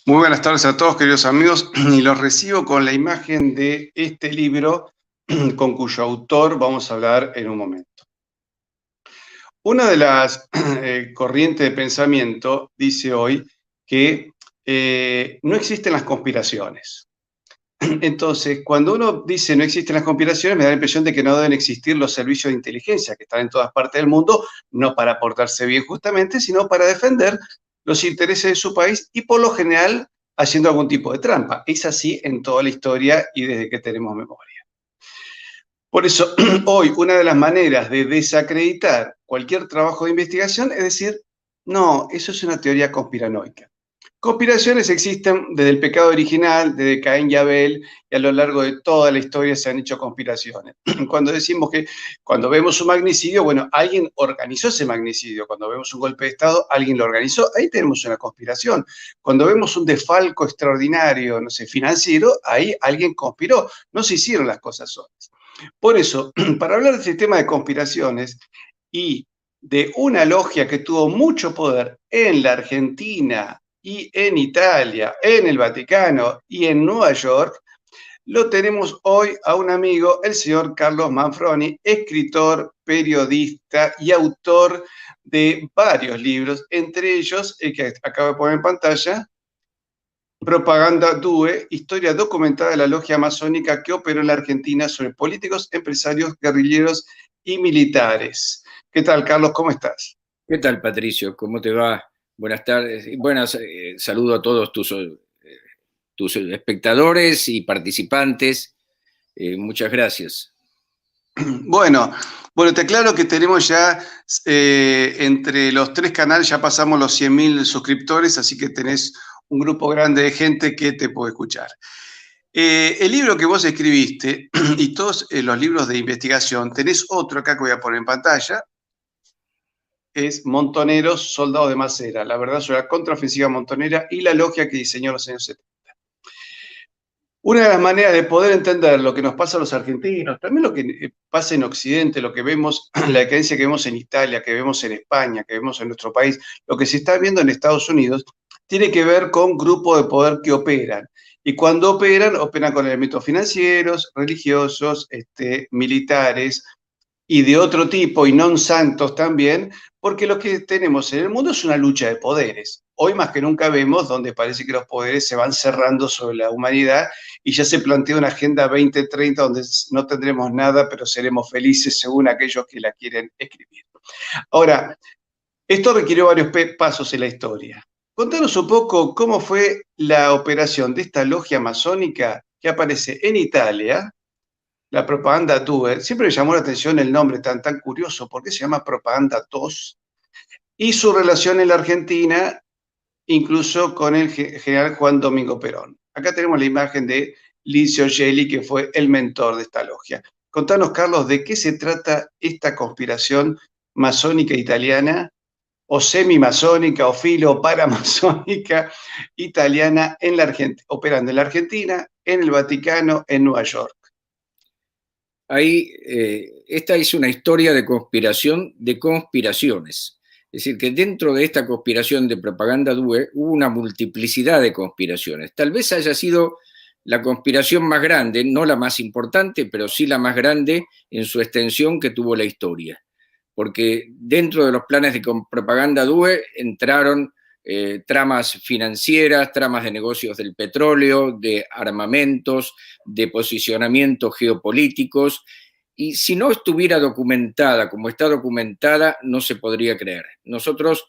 Muy buenas tardes a todos, queridos amigos, y los recibo con la imagen de este libro con cuyo autor vamos a hablar en un momento. Una de las corrientes de pensamiento dice hoy que no existen las conspiraciones. Entonces, cuando uno dice no existen las conspiraciones, me da la impresión de que no deben existir los servicios de inteligencia que están en todas partes del mundo, no para portarse bien justamente, sino para defender los intereses de su país y por lo general haciendo algún tipo de trampa. Es así en toda la historia y desde que tenemos memoria. Por eso, hoy una de las maneras de desacreditar cualquier trabajo de investigación es decir, no, eso es una teoría conspiranoica. Conspiraciones existen desde el pecado original, desde Caín y Abel, y a lo largo de toda la historia se han hecho conspiraciones. Cuando decimos que cuando vemos un magnicidio, bueno, alguien organizó ese magnicidio. Cuando vemos un golpe de Estado, alguien lo organizó. Ahí tenemos una conspiración. Cuando vemos un desfalco extraordinario, no sé, financiero, ahí alguien conspiró. No se hicieron las cosas solas. Por eso, para hablar del sistema de conspiraciones y de una logia que tuvo mucho poder en la Argentina y en Italia, en el Vaticano y en Nueva York, lo tenemos hoy a un amigo, el señor Carlos Manfroni, escritor, periodista y autor de varios libros, entre ellos el que acabo de poner en pantalla, Propaganda Due, historia documentada de la logia masónica que operó en la Argentina sobre políticos, empresarios, guerrilleros y militares. ¿Qué tal, Carlos? ¿Cómo estás? ¿Qué tal, Patricio? ¿Cómo te va? Buenas tardes. Buenas, saludo a todos tus espectadores y participantes. Muchas gracias. Bueno, te aclaro que tenemos ya entre los tres canales, ya pasamos los 100.000 suscriptores, así que tenés un grupo grande de gente que te puede escuchar. El libro que vos escribiste y todos los libros de investigación, tenés otro acá que voy a poner en pantalla, es Montoneros, Soldados de Macera, la verdad sobre la contraofensiva montonera y la logia que diseñó en los años 70. Una de las maneras de poder entender lo que nos pasa a los argentinos, también lo que pasa en Occidente, lo que vemos, la decadencia que vemos en Italia, que vemos en España, que vemos en nuestro país, lo que se está viendo en Estados Unidos, tiene que ver con grupos de poder que operan. Y cuando operan con elementos financieros, religiosos, militares, y de otro tipo, y non santos también, porque lo que tenemos en el mundo es una lucha de poderes. Hoy más que nunca vemos donde parece que los poderes se van cerrando sobre la humanidad y ya se plantea una agenda 2030 donde no tendremos nada, pero seremos felices según aquellos que la quieren escribir. Ahora, esto requirió varios pasos en la historia. Contanos un poco cómo fue la operación de esta logia masónica que aparece en Italia, la Propaganda Due. Siempre me llamó la atención el nombre tan curioso, ¿por qué se llama Propaganda TOS? Y su relación en la Argentina, incluso con el general Juan Domingo Perón. Acá tenemos la imagen de Licio Gelli, que fue el mentor de esta logia. Contanos, Carlos, ¿de qué se trata esta conspiración masónica italiana, o semimasónica, o filo paramasónica italiana en la Argentina, operando en la Argentina, en el Vaticano, en Nueva York? Ahí, esta es una historia de conspiración de conspiraciones. Es decir, que dentro de esta conspiración de Propaganda Due hubo una multiplicidad de conspiraciones. Tal vez haya sido la conspiración más grande, no la más importante, pero sí la más grande en su extensión que tuvo la historia. Porque dentro de los planes de Propaganda Due entraron tramas financieras, tramas de negocios del petróleo, de armamentos, de posicionamientos geopolíticos, y si no estuviera documentada como está documentada, no se podría creer. Nosotros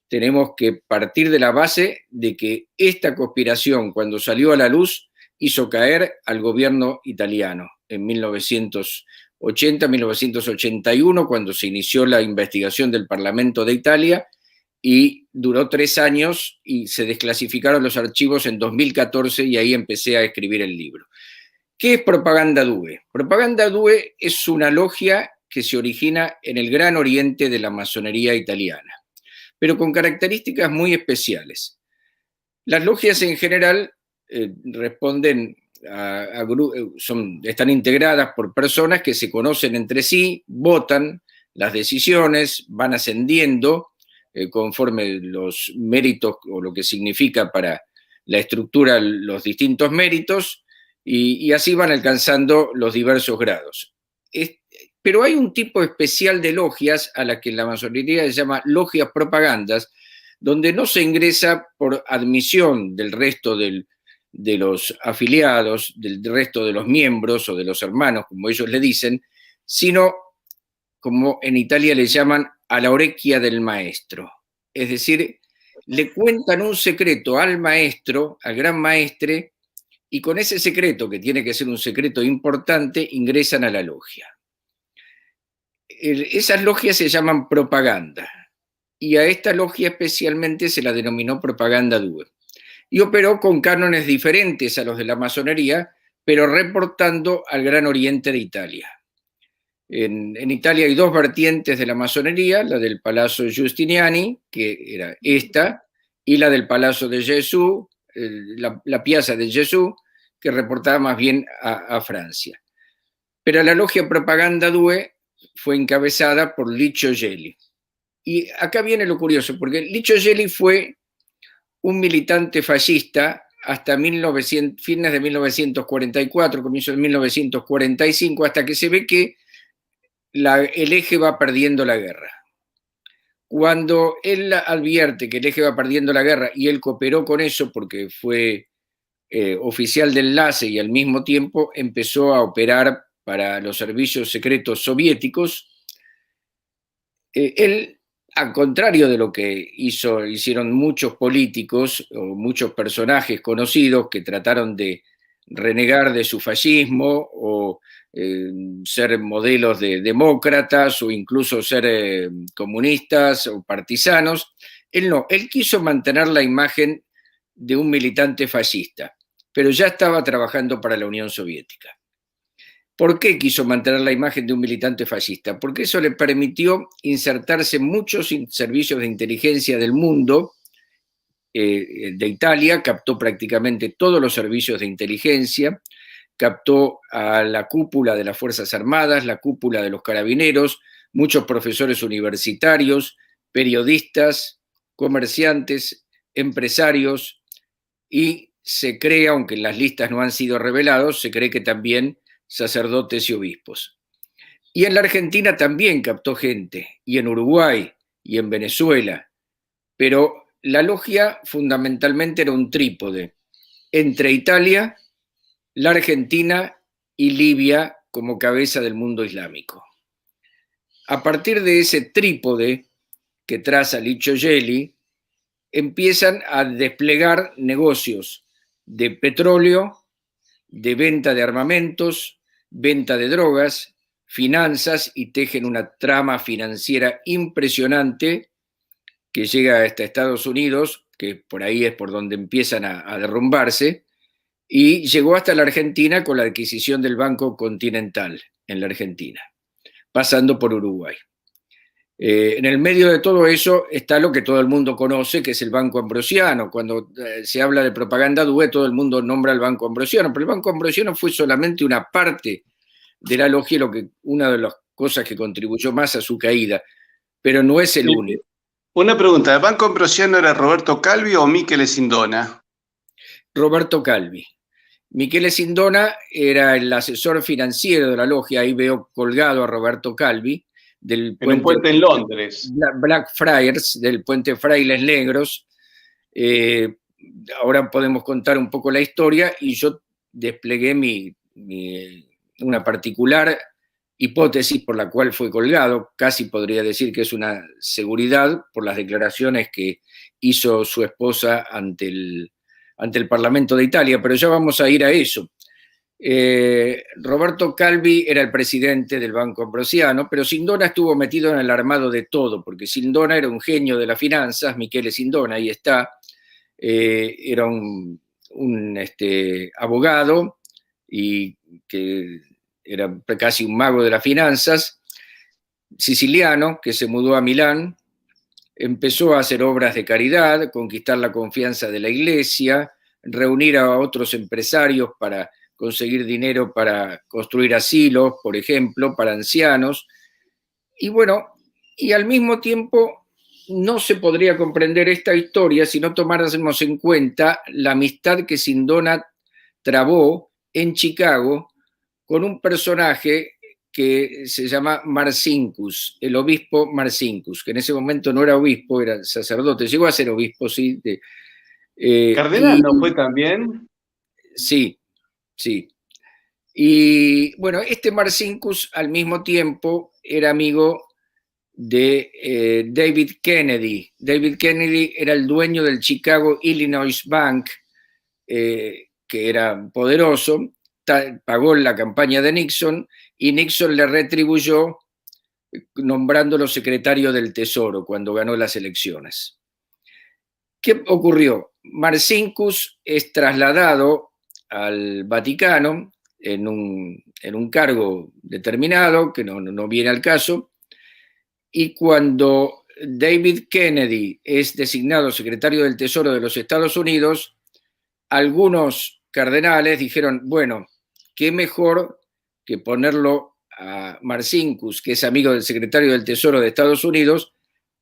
tenemos que partir de la base de que esta conspiración, cuando salió a la luz, hizo caer al gobierno italiano en 1980-1981, cuando se inició la investigación del Parlamento de Italia, y duró 3 años y se desclasificaron los archivos en 2014 y ahí empecé a escribir el libro. ¿Qué es Propaganda Due? Propaganda Due es una logia que se origina en el Gran Oriente de la masonería italiana, pero con características muy especiales. Las logias en general responden están integradas por personas que se conocen entre sí, votan las decisiones, van ascendiendo conforme los méritos o lo que significa para la estructura, los distintos méritos, y así van alcanzando los diversos grados. Pero hay un tipo especial de logias a la que la masonería se llama logias propagandas, donde no se ingresa por admisión del resto de los afiliados, del resto de los miembros o de los hermanos, como ellos le dicen, sino, como en Italia le llaman, a la orecchia del maestro. Es decir, le cuentan un secreto al maestro, al gran maestre, y con ese secreto, que tiene que ser un secreto importante, ingresan a la logia. Esas logias se llaman propaganda, y a esta logia especialmente se la denominó Propaganda Due. Y operó con cánones diferentes a los de la masonería, pero reportando al Gran Oriente de Italia. En Italia hay dos vertientes de la masonería, la del Palazzo Giustiniani, que era esta, y la del Palazzo de Gesù, la Piazza de Gesù, que reportaba más bien a Francia. Pero la logia Propaganda Due fue encabezada por Licio Gelli. Y acá viene lo curioso, porque Licio Gelli fue un militante fascista hasta fines de 1944, comienzo de 1945, hasta que se ve que el eje va perdiendo la guerra. Cuando él advierte que el eje va perdiendo la guerra, y él cooperó con eso porque fue oficial de enlace y al mismo tiempo empezó a operar para los servicios secretos soviéticos, él, al contrario de lo que hicieron muchos políticos o muchos personajes conocidos que trataron de renegar de su fascismo o ser modelos de demócratas o incluso ser comunistas o partisanos, él no, él quiso mantener la imagen de un militante fascista, pero ya estaba trabajando para la Unión Soviética. ¿Por qué quiso mantener la imagen de un militante fascista? Porque eso le permitió insertarse en muchos servicios de inteligencia del mundo. De Italia, captó prácticamente todos los servicios de inteligencia, captó a la cúpula de las Fuerzas Armadas, la cúpula de los carabineros, muchos profesores universitarios, periodistas, comerciantes, empresarios, y se cree, aunque en las listas no han sido revelados, se cree que también sacerdotes y obispos. Y en la Argentina también captó gente, y en Uruguay, y en Venezuela, pero la logia fundamentalmente era un trípode entre Italia, la Argentina y Libia como cabeza del mundo islámico. A partir de ese trípode que traza Licio Gelli, empiezan a desplegar negocios de petróleo, de venta de armamentos, venta de drogas, finanzas, y tejen una trama financiera impresionante que llega hasta Estados Unidos, que por ahí es por donde empiezan a derrumbarse, y llegó hasta la Argentina con la adquisición del Banco Continental en la Argentina, pasando por Uruguay. En el medio de todo eso está lo que todo el mundo conoce, que es el Banco Ambrosiano. Cuando se habla de Propaganda Due, todo el mundo nombra el Banco Ambrosiano, pero el Banco Ambrosiano fue solamente una parte de la logia, una de las cosas que contribuyó más a su caída, pero no es el único. Una pregunta, ¿el Banco Ambrosiano era Roberto Calvi o Michele Sindona? Roberto Calvi. Michele Sindona era el asesor financiero de la logia, ahí veo colgado a Roberto Calvi, del puente en Londres. Blackfriars, del puente Frailes Negros. Ahora podemos contar un poco la historia, y yo desplegué una particular hipótesis por la cual fue colgado. Casi podría decir que es una seguridad por las declaraciones que hizo su esposa ante el Parlamento de Italia, pero ya vamos a ir a eso. Roberto Calvi era el presidente del Banco Ambrosiano, pero Sindona estuvo metido en el armado de todo, porque Sindona era un genio de las finanzas, Michele Sindona, ahí está, era un abogado y que era casi un mago de las finanzas, siciliano, que se mudó a Milán, empezó a hacer obras de caridad, conquistar la confianza de la iglesia, reunir a otros empresarios para conseguir dinero para construir asilos, por ejemplo, para ancianos. Y bueno, y al mismo tiempo no se podría comprender esta historia si no tomáramos en cuenta la amistad que Sindona trabó en Chicago con un personaje que se llama Marcinkus, el obispo Marcinkus, que en ese momento no era obispo, era sacerdote, llegó a ser obispo, sí. Cardenal, ¿no fue también? Sí, sí. Y bueno, este Marcinkus al mismo tiempo era amigo de David Kennedy. David Kennedy era el dueño del Chicago Illinois Bank, que era poderoso, pagó la campaña de Nixon y Nixon le retribuyó nombrándolo secretario del Tesoro cuando ganó las elecciones. ¿Qué ocurrió? Marcinkus es trasladado al Vaticano en un cargo determinado, que no viene al caso, y cuando David Kennedy es designado secretario del Tesoro de los Estados Unidos, algunos cardenales dijeron, bueno, qué mejor que ponerlo a Marcinkus, que es amigo del secretario del Tesoro de Estados Unidos,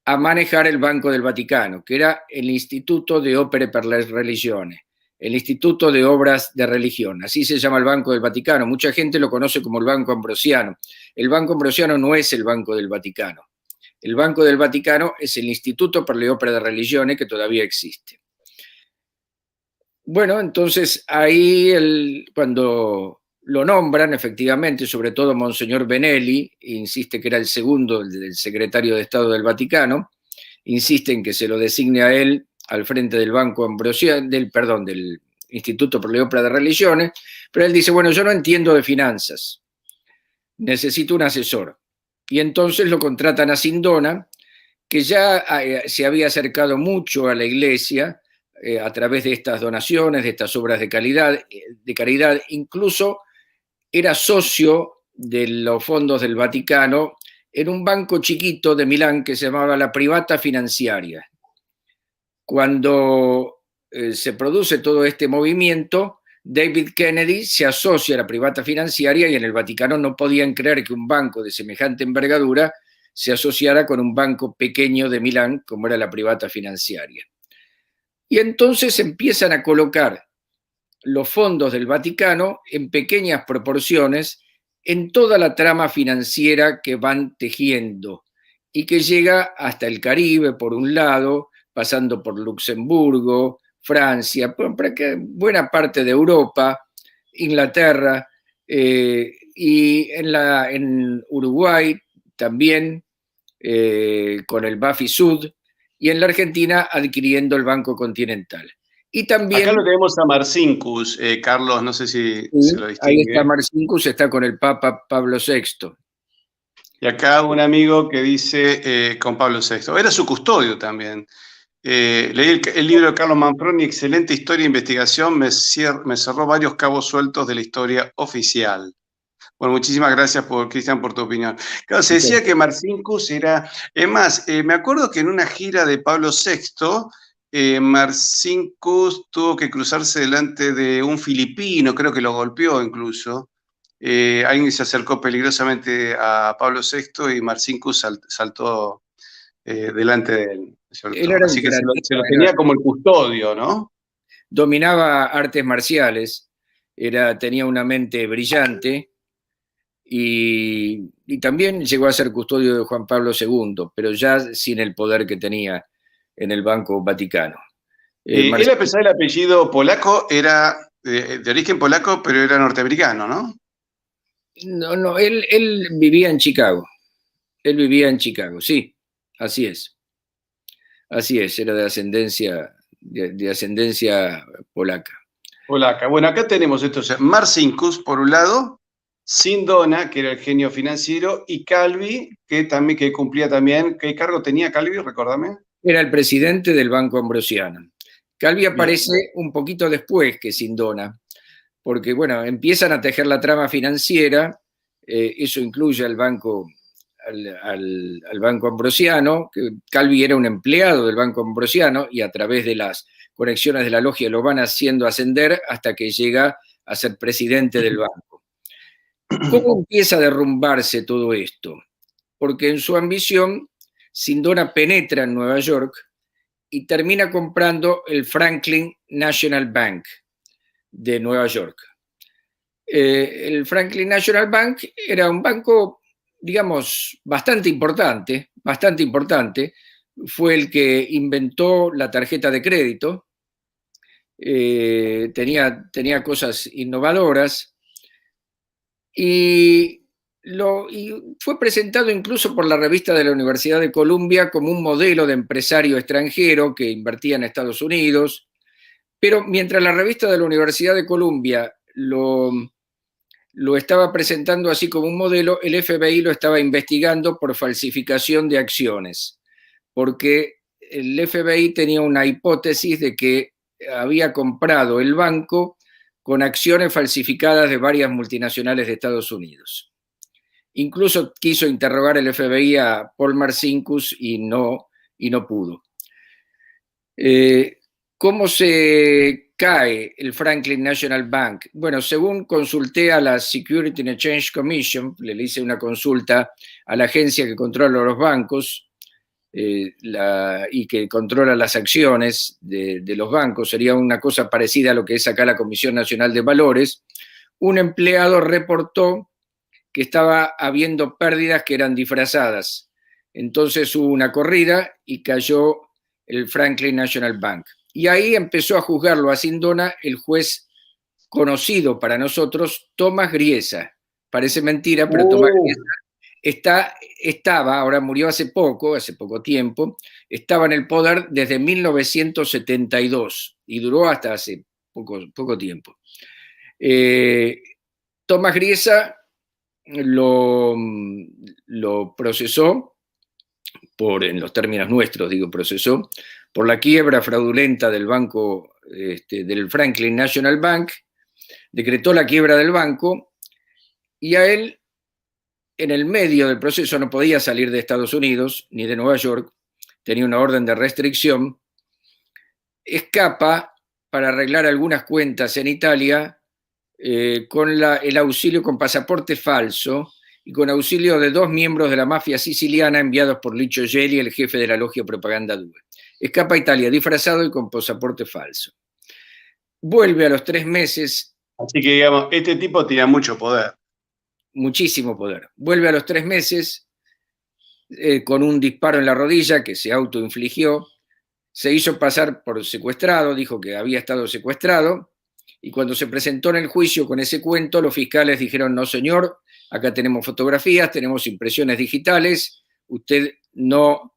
a manejar el Banco del Vaticano, que era el Instituto de Opere per le Religione, el Instituto de Obras de Religión. Así se llama el Banco del Vaticano. Mucha gente lo conoce como el Banco Ambrosiano. El Banco Ambrosiano no es el Banco del Vaticano. El Banco del Vaticano es el Instituto per le Opere de Religione, que todavía existe. Bueno, entonces ahí cuando lo nombran, efectivamente, sobre todo Monseñor Benelli, insiste que era el segundo del secretario de Estado del Vaticano, insiste en que se lo designe a él al frente del Banco Ambrosiano, del Instituto per le Opere de Religione, pero él dice, bueno, yo no entiendo de finanzas, necesito un asesor. Y entonces lo contratan a Sindona, que ya se había acercado mucho a la Iglesia a través de estas donaciones, de estas obras de caridad, incluso era socio de los fondos del Vaticano en un banco chiquito de Milán que se llamaba la Privata Financiaria. Cuando se produce todo este movimiento, David Kennedy se asocia a la Privata Financiaria y en el Vaticano no podían creer que un banco de semejante envergadura se asociara con un banco pequeño de Milán como era la Privata Financiaria. Y entonces empiezan a colocar los fondos del Vaticano en pequeñas proporciones en toda la trama financiera que van tejiendo y que llega hasta el Caribe por un lado, pasando por Luxemburgo, Francia, buena parte de Europa, Inglaterra, y en Uruguay también, con el Bafi Sud, y en la Argentina adquiriendo el Banco Continental. Y también, acá lo tenemos a Marcinkus, Carlos, no sé si se lo distingue. Ahí está Marcinkus, está con el Papa Pablo VI. Y acá un amigo que dice con Pablo VI. Era su custodio también. Leí el libro de Carlos Manfroni, excelente historia e investigación, me cerró varios cabos sueltos de la historia oficial. Bueno, muchísimas gracias, Cristian, por tu opinión. Claro, se decía que Marcinkus era... Es más, me acuerdo que en una gira de Pablo VI, Marcinkus tuvo que cruzarse delante de un filipino, creo que lo golpeó incluso. Alguien se acercó peligrosamente a Pablo VI y Marcinkus saltó delante de él. Así que se lo tenía como el custodio, ¿no? Dominaba artes marciales, tenía una mente brillante y también llegó a ser custodio de Juan Pablo II, pero ya sin el poder que tenía en el Banco Vaticano. Él, a pesar del apellido polaco, era de origen polaco, pero era norteamericano, ¿no? No, él vivía en Chicago. Él vivía en Chicago, sí, así es. Así es, era de ascendencia polaca. Polaca. Bueno, acá tenemos estos, Marcinkus, por un lado, Sindona, que era el genio financiero, y Calvi, que cumplía también. ¿Qué cargo tenía Calvi? Recordame. Era el presidente del Banco Ambrosiano. Calvi aparece un poquito después que Sindona, porque, bueno, empiezan a tejer la trama financiera, eso incluye al Banco Ambrosiano, que Calvi era un empleado del Banco Ambrosiano y a través de las conexiones de la logia lo van haciendo ascender hasta que llega a ser presidente del banco. ¿Cómo empieza a derrumbarse todo esto? Porque en su ambición Sindona penetra en Nueva York y termina comprando el Franklin National Bank de Nueva York. El Franklin National Bank era un banco, digamos, bastante importante, bastante importante. Fue el que inventó la tarjeta de crédito. Tenía cosas innovadoras y fue presentado incluso por la revista de la Universidad de Columbia como un modelo de empresario extranjero que invertía en Estados Unidos. Pero mientras la revista de la Universidad de Columbia lo estaba presentando así como un modelo, el FBI lo estaba investigando por falsificación de acciones, porque el FBI tenía una hipótesis de que había comprado el banco con acciones falsificadas de varias multinacionales de Estados Unidos. Incluso quiso interrogar el FBI a Paul Marcinkus y no pudo. ¿Cómo se cae el Franklin National Bank? Bueno, según consulté a la Security and Exchange Commission, le hice una consulta a la agencia que controla los bancos y que controla las acciones de los bancos, sería una cosa parecida a lo que es acá la Comisión Nacional de Valores. Un empleado reportó que estaba habiendo pérdidas que eran disfrazadas. Entonces hubo una corrida y cayó el Franklin National Bank. Y ahí empezó a juzgarlo a Sindona el juez conocido para nosotros, Tomás Griesa. Parece mentira, pero Tomás Griesa estaba, ahora murió hace poco tiempo, estaba en el poder desde 1972 y duró hasta hace poco tiempo. Tomás Griesa lo procesó, en los términos nuestros digo procesó, por la quiebra fraudulenta del banco, del Franklin National Bank, decretó la quiebra del banco y a él, en el medio del proceso, no podía salir de Estados Unidos ni de Nueva York, tenía una orden de restricción, escapa para arreglar algunas cuentas en Italia con el auxilio con pasaporte falso y con auxilio de 2 miembros de la mafia siciliana enviados por Licio Gelli, el jefe de la logia Propaganda 2. Escapa a Italia disfrazado y con pasaporte falso. Vuelve a los 3 meses. Así que, digamos, este tipo tenía mucho poder. Muchísimo poder. Vuelve a los 3 meses con un disparo en la rodilla que se autoinfligió. Se hizo pasar por secuestrado, dijo que había estado secuestrado. Y cuando se presentó en el juicio con ese cuento, los fiscales dijeron: no, señor, acá tenemos fotografías, tenemos impresiones digitales, usted no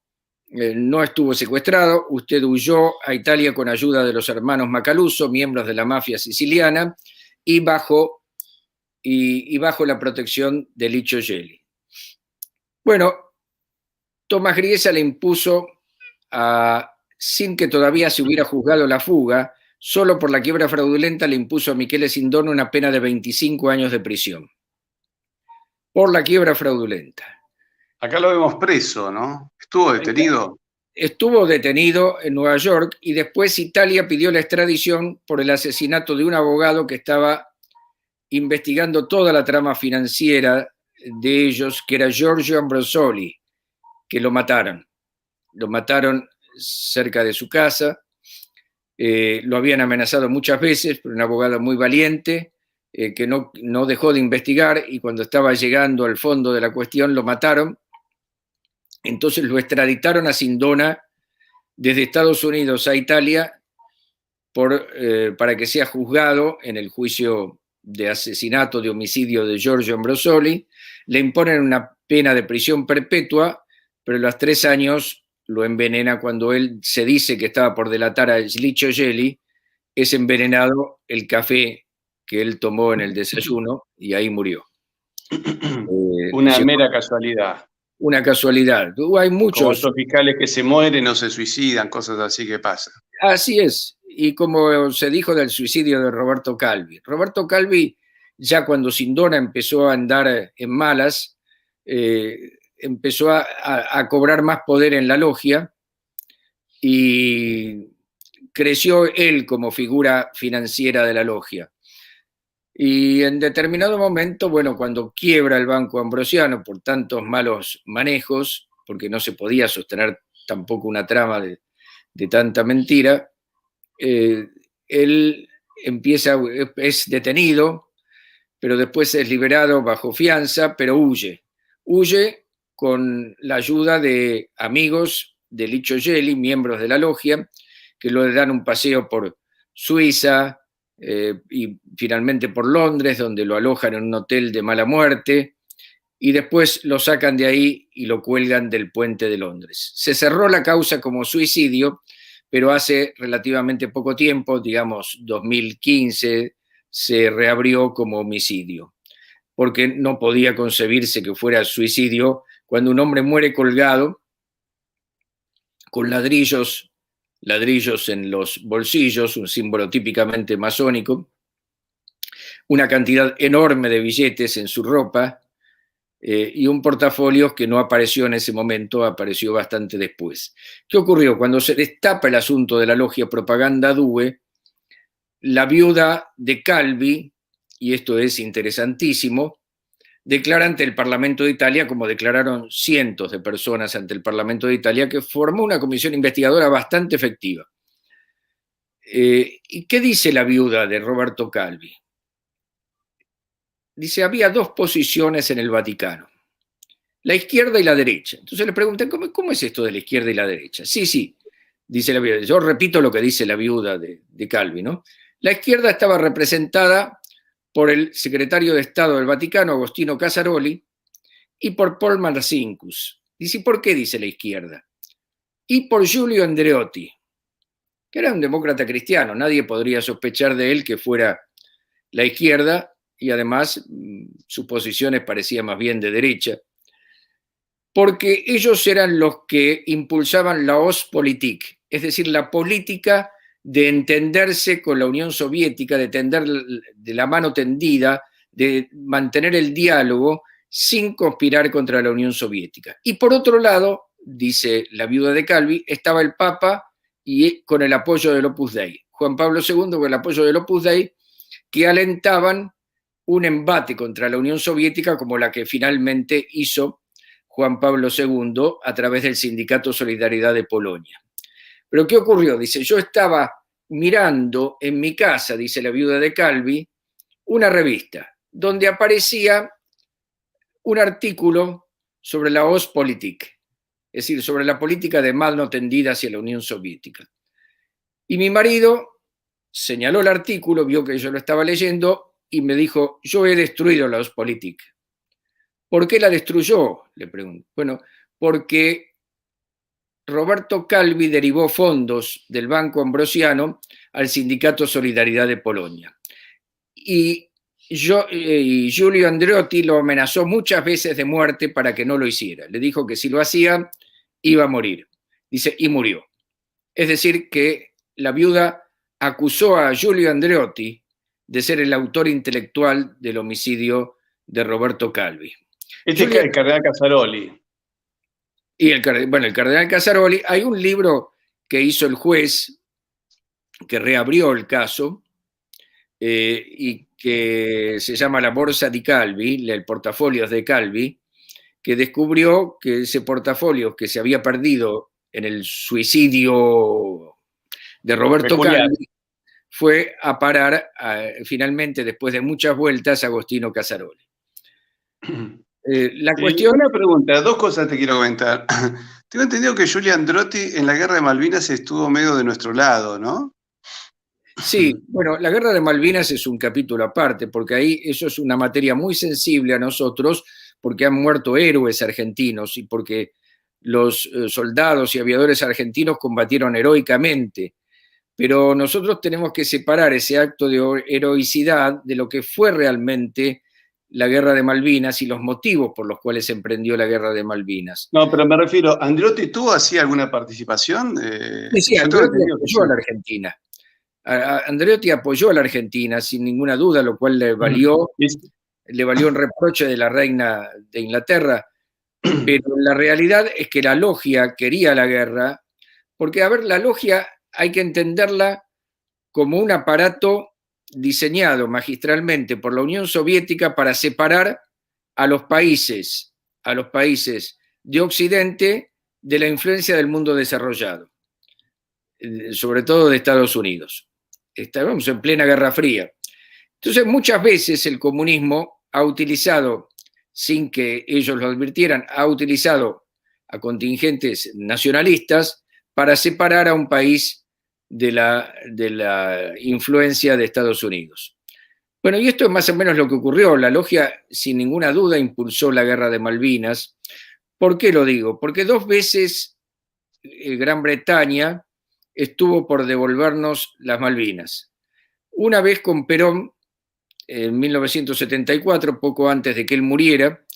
estuvo secuestrado, usted huyó a Italia con ayuda de los hermanos Macaluso, miembros de la mafia siciliana, y bajo la protección de Licio Gelli. Bueno, Tomás Griesa le impuso, sin que todavía se hubiera juzgado la fuga, solo por la quiebra fraudulenta le impuso a Michele Sindona una pena de 25 años de prisión. Por la quiebra fraudulenta. Acá lo vemos preso, ¿no? ¿Estuvo detenido? Estuvo detenido en Nueva York y después Italia pidió la extradición por el asesinato de un abogado que estaba investigando toda la trama financiera de ellos, que era Giorgio Ambrosoli, que lo mataron. Lo mataron cerca de su casa. Lo habían amenazado muchas veces, pero un abogado muy valiente, que no dejó de investigar, y cuando estaba llegando al fondo de la cuestión lo mataron. Entonces lo extraditaron a Sindona desde Estados Unidos a Italia para que sea juzgado en el juicio de asesinato, de homicidio de Giorgio Ambrosoli. Le imponen una pena de prisión perpetua, pero a los 3 años lo envenena cuando él se dice que estaba por delatar a Licio Gelli. Es envenenado el café que él tomó en el desayuno y ahí murió. Una mera casualidad. Una casualidad. Hay muchos. Como esos fiscales que se mueren o se suicidan, cosas así que pasan. Así es. Y como se dijo del suicidio de Roberto Calvi. Roberto Calvi, ya cuando Sindona empezó a andar en malas, empezó a cobrar más poder en la logia y creció él como figura financiera de la logia. Y en determinado momento, bueno, cuando quiebra el Banco Ambrosiano por tantos malos manejos, porque no se podía sostener tampoco una trama de tanta mentira, él es detenido, pero después es liberado bajo fianza, pero huye. Huye con la ayuda de amigos de Licho Gelli, miembros de la logia, que lo dan un paseo por Suiza y finalmente por Londres, donde lo alojan en un hotel de mala muerte, y después lo sacan de ahí y lo cuelgan del puente de Londres. Se cerró la causa como suicidio, pero hace relativamente poco tiempo, digamos 2015, se reabrió como homicidio, porque no podía concebirse que fuera suicidio cuando un hombre muere colgado con ladrillos en los bolsillos, un símbolo típicamente masónico, una cantidad enorme de billetes en su ropa, y un portafolio que no apareció en ese momento, apareció bastante después. ¿Qué ocurrió? Cuando se destapa el asunto de la logia Propaganda Due, la viuda de Calvi, y esto es interesantísimo, declara ante el Parlamento de Italia, como declararon cientos de personas ante el Parlamento de Italia, que formó una comisión investigadora bastante efectiva. ¿Y qué dice la viuda de Roberto Calvi? Dice, había dos posiciones en el Vaticano, la izquierda y la derecha. Entonces le preguntan, ¿cómo es esto de la izquierda y la derecha? Sí, dice la viuda. Yo repito lo que dice la viuda de Calvi, ¿no? La izquierda estaba representada por el secretario de Estado del Vaticano, Agostino Casaroli, y por Paul Marcinkus. Dice, ¿por qué dice la izquierda? Y por Giulio Andreotti, que era un demócrata cristiano. Nadie podría sospechar de él que fuera la izquierda, y además sus posiciones parecían más bien de derecha, porque ellos eran los que impulsaban la Ostpolitik, es decir, la política de entenderse con la Unión Soviética, de tender de la mano tendida, de mantener el diálogo sin conspirar contra la Unión Soviética. Y por otro lado, dice la viuda de Calvi, estaba el Papa y con el apoyo del Opus Dei. Juan Pablo II con el apoyo del Opus Dei, que alentaban un embate contra la Unión Soviética como la que finalmente hizo Juan Pablo II a través del Sindicato Solidaridad de Polonia. Pero ¿qué ocurrió? Dice, yo estaba mirando en mi casa, dice la viuda de Calvi, una revista donde aparecía un artículo sobre la Ostpolitik, es decir, sobre la política de mano tendida hacia la Unión Soviética. Y mi marido señaló el artículo, vio que yo lo estaba leyendo y me dijo, yo he destruido la Ostpolitik. ¿Por qué la destruyó? Le pregunto. Bueno, porque Roberto Calvi derivó fondos del Banco Ambrosiano al Sindicato Solidaridad de Polonia. Y Giulio Andreotti lo amenazó muchas veces de muerte para que no lo hiciera. Le dijo que si lo hacía, iba a morir. Dice, y murió. Es decir, que la viuda acusó a Giulio Andreotti de ser el autor intelectual del homicidio de Roberto Calvi. Este es el cardenal Casaroli. Y el cardenal Casaroli, hay un libro que hizo el juez que reabrió el caso y que se llama La Borsa di Calvi, el portafolio de Calvi, que descubrió que ese portafolio que se había perdido en el suicidio de Roberto Calvi fue a parar finalmente, después de muchas vueltas, a Agostino Casaroli. La cuestión... Una pregunta, dos cosas te quiero comentar. Tengo entendido que Giulio Andreotti en la Guerra de Malvinas estuvo medio de nuestro lado, ¿no? Sí, bueno, la Guerra de Malvinas es un capítulo aparte, porque ahí eso es una materia muy sensible a nosotros, porque han muerto héroes argentinos y porque los soldados y aviadores argentinos combatieron heroicamente. Pero nosotros tenemos que separar ese acto de heroicidad de lo que fue realmente la Guerra de Malvinas y los motivos por los cuales se emprendió la Guerra de Malvinas. No, pero me refiero, ¿Andreotti tuvo así alguna participación? Sí, Andreotti apoyó a la Argentina. Andreotti apoyó a la Argentina sin ninguna duda, lo cual le valió un reproche de la reina de Inglaterra, pero la realidad es que la logia quería la guerra, porque, a ver, la logia hay que entenderla como un aparato diseñado magistralmente por la Unión Soviética para separar a los países de Occidente de la influencia del mundo desarrollado, sobre todo de Estados Unidos. Estábamos en plena Guerra Fría. Entonces, muchas veces el comunismo ha utilizado, sin que ellos lo advirtieran, ha utilizado a contingentes nacionalistas para separar a un país de la influencia de Estados Unidos. Bueno, y esto es más o menos lo que ocurrió. La logia, sin ninguna duda, impulsó la guerra de Malvinas. ¿Por qué lo digo? Porque 2 veces Gran Bretaña estuvo por devolvernos las Malvinas. Una vez con Perón, en 1974, poco antes de que él muriera,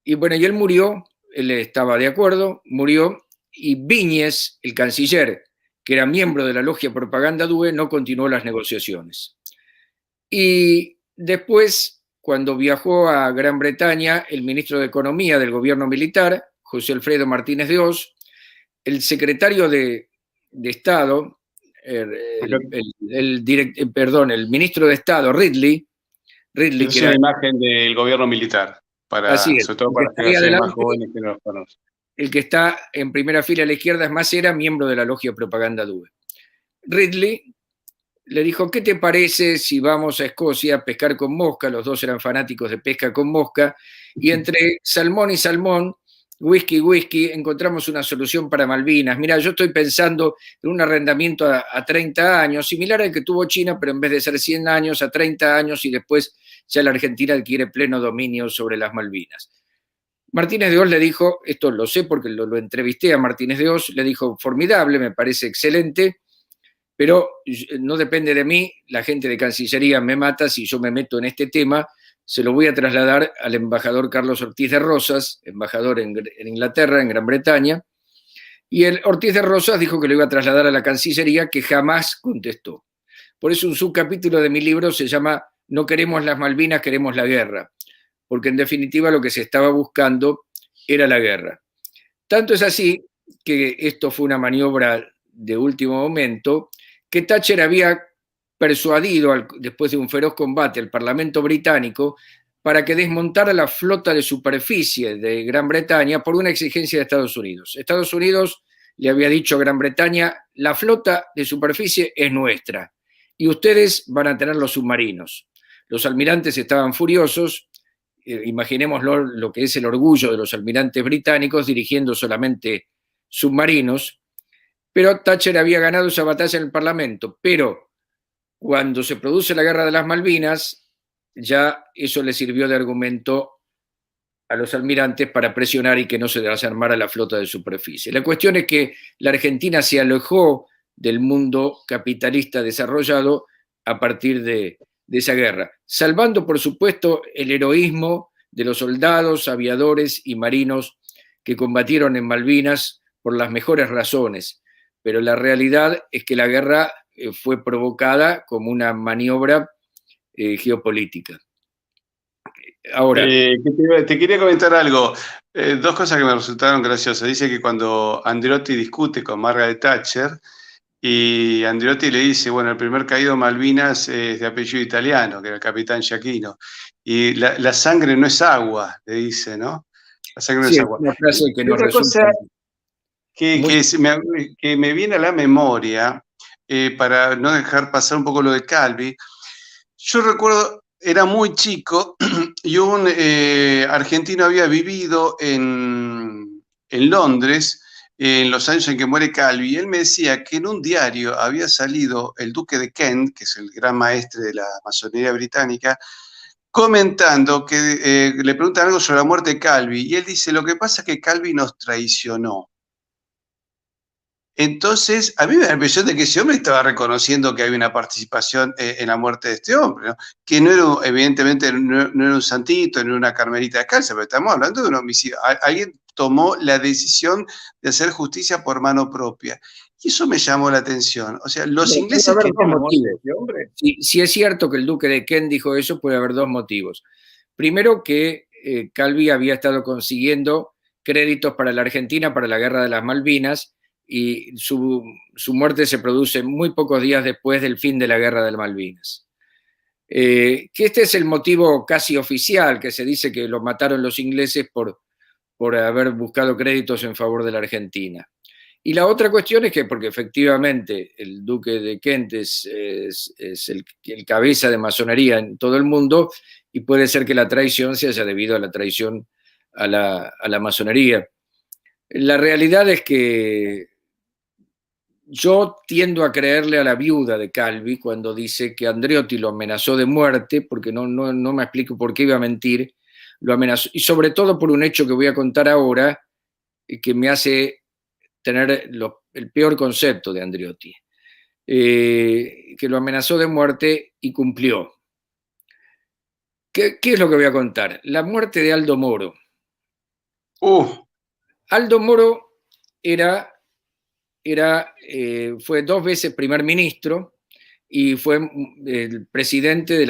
y bueno, y él murió, él estaba de acuerdo, murió, y Viñes, el canciller, que era miembro de la logia Propaganda Due, no continuó las negociaciones. Y después, cuando viajó a Gran Bretaña, el ministro de Economía del gobierno militar, José Alfredo Martínez de Oz, el secretario de Estado, el ministro de Estado, Ridley, es que una era, imagen del gobierno militar, así es, sobre todo el que para las está ahí generaciones más adelante, jóvenes que no los conocen. el que está en primera fila a la izquierda, es más, era miembro de la logia Propaganda Due. Ridley le dijo, ¿qué te parece si vamos a Escocia a pescar con mosca? Los dos eran fanáticos de pesca con mosca, y entre salmón y salmón, whisky y whisky, encontramos una solución para Malvinas. Mira, yo estoy pensando en un arrendamiento a 30 años, similar al que tuvo China, pero en vez de ser 100 años, a 30 años, y después ya la Argentina adquiere pleno dominio sobre las Malvinas. Martínez de Oz le dijo, esto lo sé porque lo entrevisté a Martínez de Oz, le dijo, formidable, me parece excelente, pero no depende de mí, la gente de Cancillería me mata si yo me meto en este tema, se lo voy a trasladar al embajador Carlos Ortiz de Rosas, embajador en Inglaterra, en Gran Bretaña, y el Ortiz de Rosas dijo que lo iba a trasladar a la Cancillería, que jamás contestó. Por eso un subcapítulo de mi libro se llama No queremos las Malvinas, queremos la guerra, porque en definitiva lo que se estaba buscando era la guerra. Tanto es así que esto fue una maniobra de último momento, que Thatcher había persuadido, después de un feroz combate, al Parlamento británico para que desmontara la flota de superficie de Gran Bretaña por una exigencia de Estados Unidos. Estados Unidos le había dicho a Gran Bretaña, la flota de superficie es nuestra y ustedes van a tener los submarinos. Los almirantes estaban furiosos, imaginemos lo que es el orgullo de los almirantes británicos dirigiendo solamente submarinos, pero Thatcher había ganado esa batalla en el Parlamento, pero cuando se produce la guerra de las Malvinas, ya eso le sirvió de argumento a los almirantes para presionar y que no se desarmara la flota de superficie. La cuestión es que la Argentina se alejó del mundo capitalista desarrollado a partir de esa guerra, salvando por supuesto el heroísmo de los soldados, aviadores y marinos que combatieron en Malvinas por las mejores razones, pero la realidad es que la guerra fue provocada como una maniobra geopolítica. Ahora, te quería comentar algo. 2 cosas que me resultaron graciosas. Dice que cuando Andreotti discute con Margaret Thatcher, y Andreotti le dice, bueno, el primer caído en Malvinas es de apellido italiano, que era el capitán Giacchino. Y la sangre no es agua, le dice, ¿no? La sangre no sí, es es agua. una frase que Y nos otra resulta cosa que, muy... que me viene a la memoria, para no dejar pasar un poco lo de Calvi, yo recuerdo, era muy chico y un argentino había vivido en Londres en los años en que muere Calvi, y él me decía que en un diario había salido el duque de Kent, que es el gran maestre de la masonería británica, comentando que le preguntan algo sobre la muerte de Calvi, y él dice, lo que pasa es que Calvi nos traicionó. Entonces, a mí me da la impresión de que ese hombre estaba reconociendo que había una participación en la muerte de este hombre, ¿no? Que no era, evidentemente, no era un santito, no era una carmelita descalza, pero estamos hablando de un homicidio. Alguien tomó la decisión de hacer justicia por mano propia. Y eso me llamó la atención. O sea, los Puede ingleses haber dos querían la muerte de motivos. este hombre. Si es cierto que el duque de Kent dijo eso, puede haber 2 motivos. Primero, que Calvi había estado consiguiendo créditos para la Argentina para la guerra de las Malvinas, y su muerte se produce muy pocos días después del fin de la guerra de las Malvinas. Que este es el motivo casi oficial, que se dice que lo mataron los ingleses por haber buscado créditos en favor de la Argentina. Y la otra cuestión es que, porque efectivamente el duque de Kent es el cabeza de masonería en todo el mundo, y puede ser que la traición se haya debido a la traición a la masonería. La realidad es que yo tiendo a creerle a la viuda de Calvi cuando dice que Andreotti lo amenazó de muerte, porque no me explico por qué iba a mentir, lo amenazó, y sobre todo por un hecho que voy a contar ahora, que me hace tener el peor concepto de Andreotti, que lo amenazó de muerte y cumplió. ¿Qué es lo que voy a contar? La muerte de Aldo Moro. Aldo Moro fue 2 veces primer ministro y fue el presidente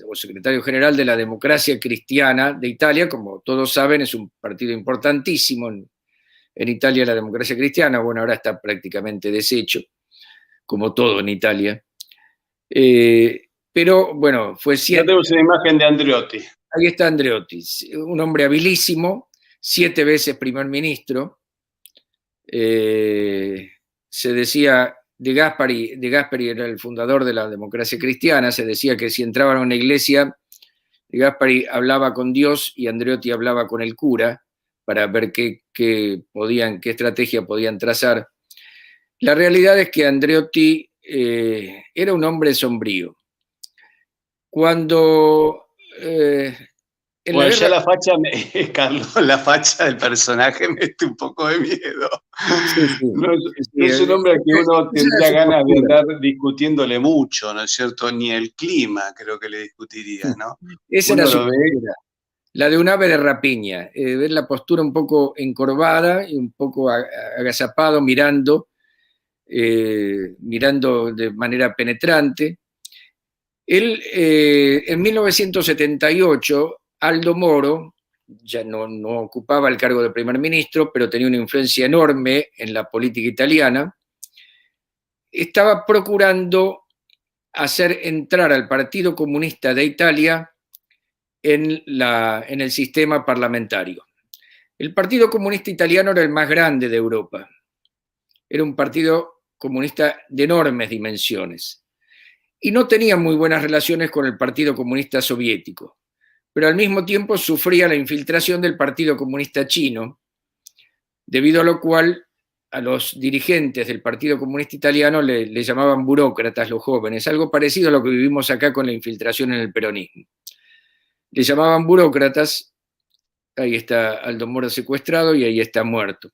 o secretario general de la Democracia Cristiana de Italia. Como todos saben, es un partido importantísimo en Italia, la Democracia Cristiana. Bueno, ahora está prácticamente deshecho, como todo en Italia. Pero bueno, fue siempre. Ya tenemos una imagen de Andreotti. Ahí está Andreotti, un hombre habilísimo, 7 veces primer ministro. Se decía, de Gasperi era el fundador de la Democracia Cristiana, se decía que si entraban a una iglesia, de Gasperi hablaba con Dios y Andreotti hablaba con el cura para ver qué estrategia podían trazar. La realidad es que Andreotti era un hombre sombrío. Cuando bueno, ya la facha, Carlos, la facha del personaje me mete un poco de miedo. Sí, sí. No es un hombre que uno tendría ganas de andar discutiéndole mucho, ¿no es cierto? Ni el clima creo que le discutiría, ¿no? Esa era su postura, la de un ave de rapiña, ver la postura un poco encorvada y un poco agazapado, mirando de manera penetrante. Él, en 1978, Aldo Moro ya no ocupaba el cargo de primer ministro, pero tenía una influencia enorme en la política italiana. Estaba procurando hacer entrar al Partido Comunista de Italia en el sistema parlamentario. El Partido Comunista Italiano era el más grande de Europa. Era un partido comunista de enormes dimensiones. Y no tenía muy buenas relaciones con el Partido Comunista Soviético, pero al mismo tiempo sufría la infiltración del Partido Comunista Chino, debido a lo cual a los dirigentes del Partido Comunista Italiano le llamaban burócratas los jóvenes, algo parecido a lo que vivimos acá con la infiltración en el peronismo. Le llamaban burócratas. Ahí está Aldo Moro secuestrado y ahí está muerto.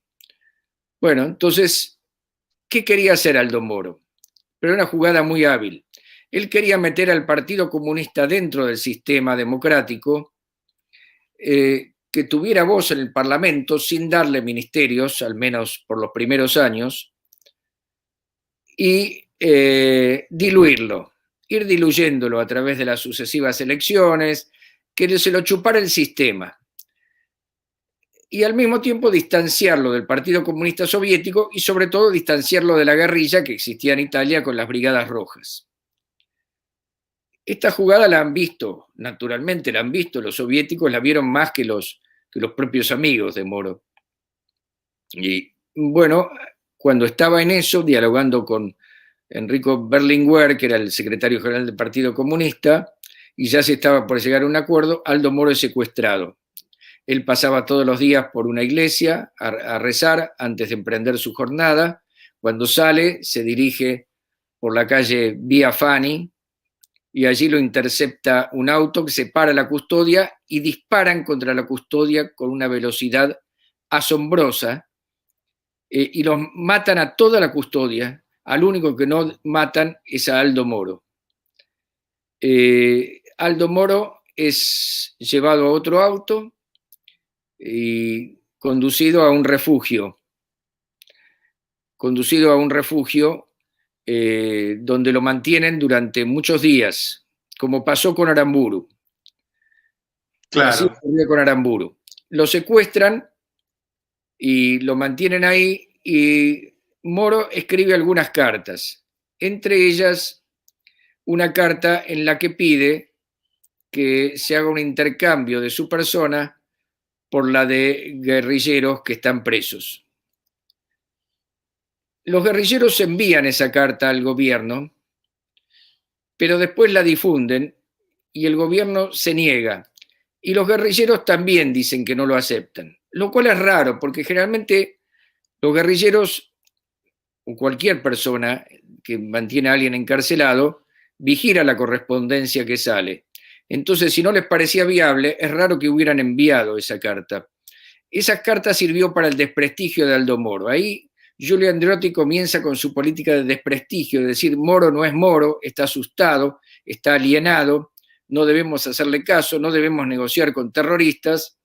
Bueno, entonces, ¿qué quería hacer Aldo Moro? Pero una jugada muy hábil. Él quería meter al Partido Comunista dentro del sistema democrático, que tuviera voz en el Parlamento sin darle ministerios, al menos por los primeros años, y diluirlo, ir diluyéndolo a través de las sucesivas elecciones, que se lo chupara el sistema. Y al mismo tiempo distanciarlo del Partido Comunista Soviético y sobre todo distanciarlo de la guerrilla que existía en Italia con las Brigadas Rojas. Esta jugada la han visto, naturalmente la han visto, los soviéticos la vieron más que los propios amigos de Moro. Y bueno, cuando estaba en eso, dialogando con Enrico Berlinguer, que era el secretario general del Partido Comunista, y ya se estaba por llegar a un acuerdo, Aldo Moro es secuestrado. Él pasaba todos los días por una iglesia a rezar antes de emprender su jornada. Cuando sale, se dirige por la calle Via Fani y allí lo intercepta un auto que separa la custodia y disparan contra la custodia con una velocidad asombrosa y los matan a toda la custodia. Al único que no matan es a Aldo Moro. Aldo Moro es llevado a otro auto y conducido a un refugio. Donde lo mantienen durante muchos días, como pasó con Aramburu. Claro. Así ocurrió con Aramburu. Lo secuestran y lo mantienen ahí y Moro escribe algunas cartas, entre ellas una carta en la que pide que se haga un intercambio de su persona por la de guerrilleros que están presos. Los guerrilleros envían esa carta al gobierno, pero después la difunden y el gobierno se niega. Y los guerrilleros también dicen que no lo aceptan, lo cual es raro, porque generalmente los guerrilleros o cualquier persona que mantiene a alguien encarcelado vigila la correspondencia que sale. Entonces, si no les parecía viable, es raro que hubieran enviado esa carta. Esa carta sirvió para el desprestigio de Aldo Moro. Ahí Giulio Andreotti comienza con su política de desprestigio, de decir Moro no es Moro, está asustado, está alienado, no debemos hacerle caso, no debemos negociar con terroristas,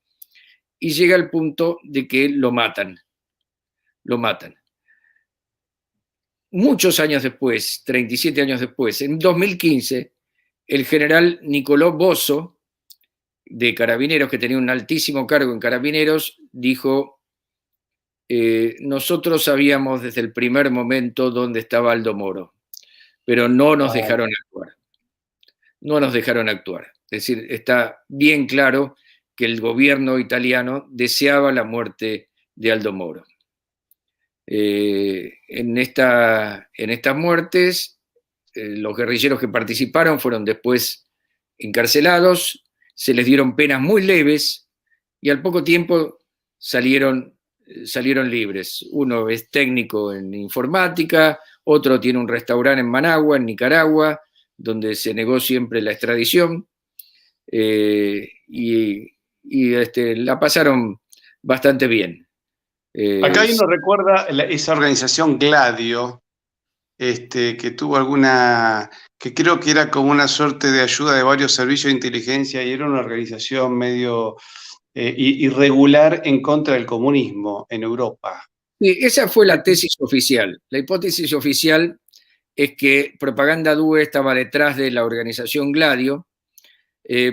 y llega al punto de que lo matan. Lo matan. Muchos años después, 37 años después, en 2015, el general Nicolò Bosso, de Carabineros, que tenía un altísimo cargo en Carabineros, dijo, nosotros sabíamos desde el primer momento dónde estaba Aldo Moro, pero no nos dejaron actuar. No nos dejaron actuar. Es decir, está bien claro que el gobierno italiano deseaba la muerte de Aldo Moro. En estas muertes, los guerrilleros que participaron fueron después encarcelados, se les dieron penas muy leves y al poco tiempo salieron libres. Uno es técnico en informática, otro tiene un restaurante en Managua, en Nicaragua, donde se negó siempre la extradición, la pasaron bastante bien. Acá uno recuerda esa organización Gladio, que tuvo que creo que era como una suerte de ayuda de varios servicios de inteligencia y era una organización medio irregular en contra del comunismo en Europa. Sí, esa fue la tesis oficial. La hipótesis oficial es que Propaganda Due estaba detrás de la organización Gladio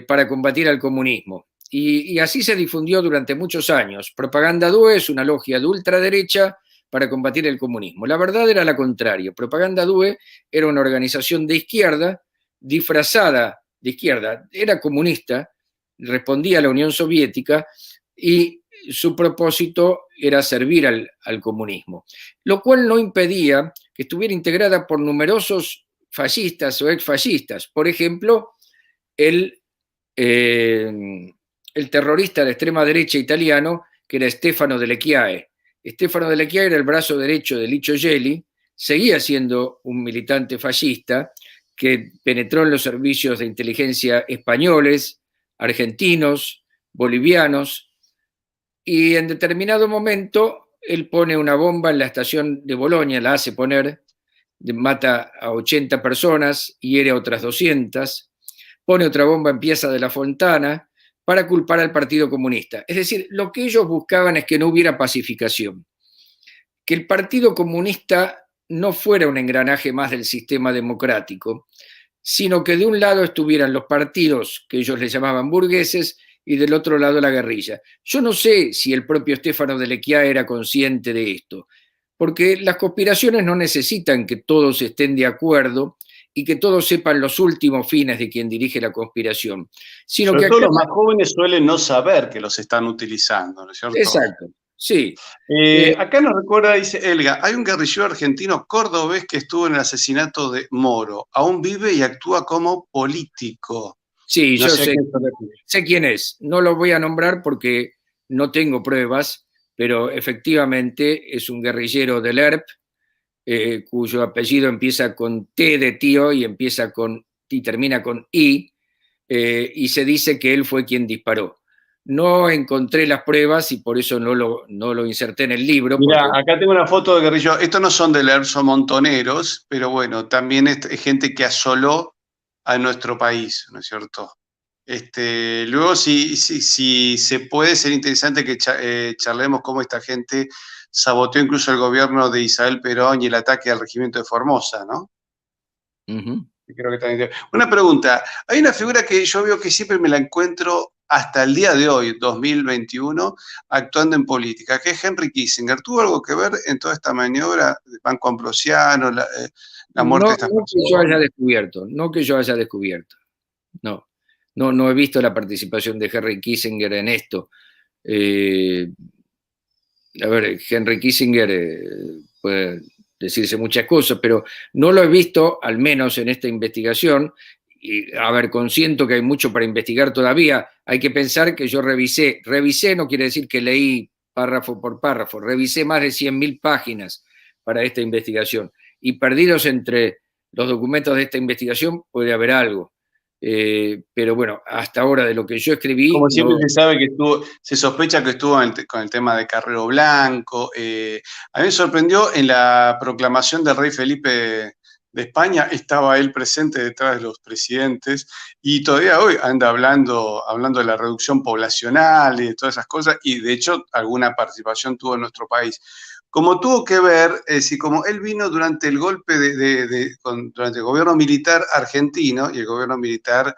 para combatir al comunismo. Y así se difundió durante muchos años. Propaganda Due es una logia de ultraderecha para combatir el comunismo. La verdad era la contraria. Propaganda Due era una organización de izquierda, disfrazada de izquierda, era comunista, respondía a la Unión Soviética y su propósito era servir al comunismo, lo cual no impedía que estuviera integrada por numerosos fascistas o exfascistas. Por ejemplo, el terrorista de extrema derecha italiano, que era Stefano Delle Chiaie. Stefano Delle Chiaie era el brazo derecho de Licio Gelli, seguía siendo un militante fascista que penetró en los servicios de inteligencia españoles, argentinos, bolivianos, y en determinado momento él pone una bomba en la estación de Bolonia, la hace poner, mata a 80 personas, hiere a otras 200, pone otra bomba en Piazza de la Fontana para culpar al Partido Comunista. Es decir, lo que ellos buscaban es que no hubiera pacificación, que el Partido Comunista no fuera un engranaje más del sistema democrático, sino que de un lado estuvieran los partidos que ellos les llamaban burgueses y del otro lado la guerrilla. Yo no sé si el propio Stefano Delle Chiaie era consciente de esto, porque las conspiraciones no necesitan que todos estén de acuerdo y que todos sepan los últimos fines de quien dirige la conspiración. Sino Sobre que todo los más jóvenes suelen no saber que los están utilizando, ¿no es cierto? Exacto, sí. Acá nos recuerda, dice Elga, hay un guerrillero argentino cordobés que estuvo en el asesinato de Moro. Aún vive y actúa como político. Sí, no yo sé quién es. No lo voy a nombrar porque no tengo pruebas, pero efectivamente es un guerrillero del ERP, cuyo apellido empieza con T de tío y termina con I, y se dice que él fue quien disparó. No encontré las pruebas y por eso no lo inserté en el libro. Mira, acá tengo una foto de guerrilleros. Estos no son del ERP, son montoneros, pero bueno, también es gente que asoló a nuestro país, ¿no es cierto? Luego, si se puede, ser interesante que charlemos cómo esta gente saboteó incluso el gobierno de Isabel Perón y el ataque al regimiento de Formosa, ¿no? Creo que también. Una pregunta, hay una figura que yo veo que siempre me la encuentro hasta el día de hoy, 2021, actuando en política, que es Henry Kissinger. ¿Tuvo algo que ver en toda esta maniobra del Banco Ambrosiano, la muerte de estas personas? No que yo haya descubierto, no he visto la participación de Henry Kissinger en esto. A ver, Henry Kissinger puede decirse muchas cosas, pero no lo he visto, al menos en esta investigación. Y, a ver, consiento que hay mucho para investigar todavía. Hay que pensar que yo revisé no quiere decir que leí párrafo por párrafo, revisé más de 100.000 páginas para esta investigación. Y perdidos entre los documentos de esta investigación puede haber algo. Pero bueno, hasta ahora de lo que yo escribí... Como siempre se sabe que se sospecha que estuvo con el tema de Carrero Blanco. A mí me sorprendió en la proclamación del rey Felipe de España, estaba él presente detrás de los presidentes y todavía hoy anda hablando de la reducción poblacional y de todas esas cosas, y de hecho alguna participación tuvo en nuestro país. Como tuvo que ver, como él vino durante el golpe durante el gobierno militar argentino, y el gobierno militar,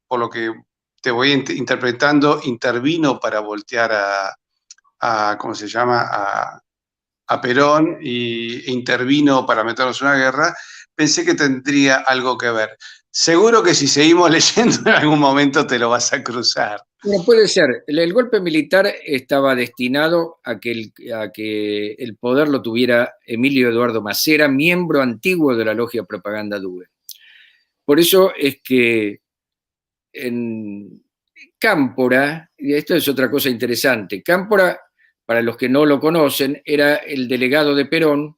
por lo que te voy interpretando, intervino para voltear ¿cómo se llama?, a Perón, e intervino para meternos en una guerra, pensé que tendría algo que ver. Seguro que si seguimos leyendo en algún momento te lo vas a cruzar. Bueno, puede ser. El golpe militar estaba destinado a que el poder lo tuviera Emilio Eduardo Macera, miembro antiguo de la logia Propaganda Due. Por eso es que en Cámpora, y esto es otra cosa interesante, Cámpora, para los que no lo conocen, era el delegado de Perón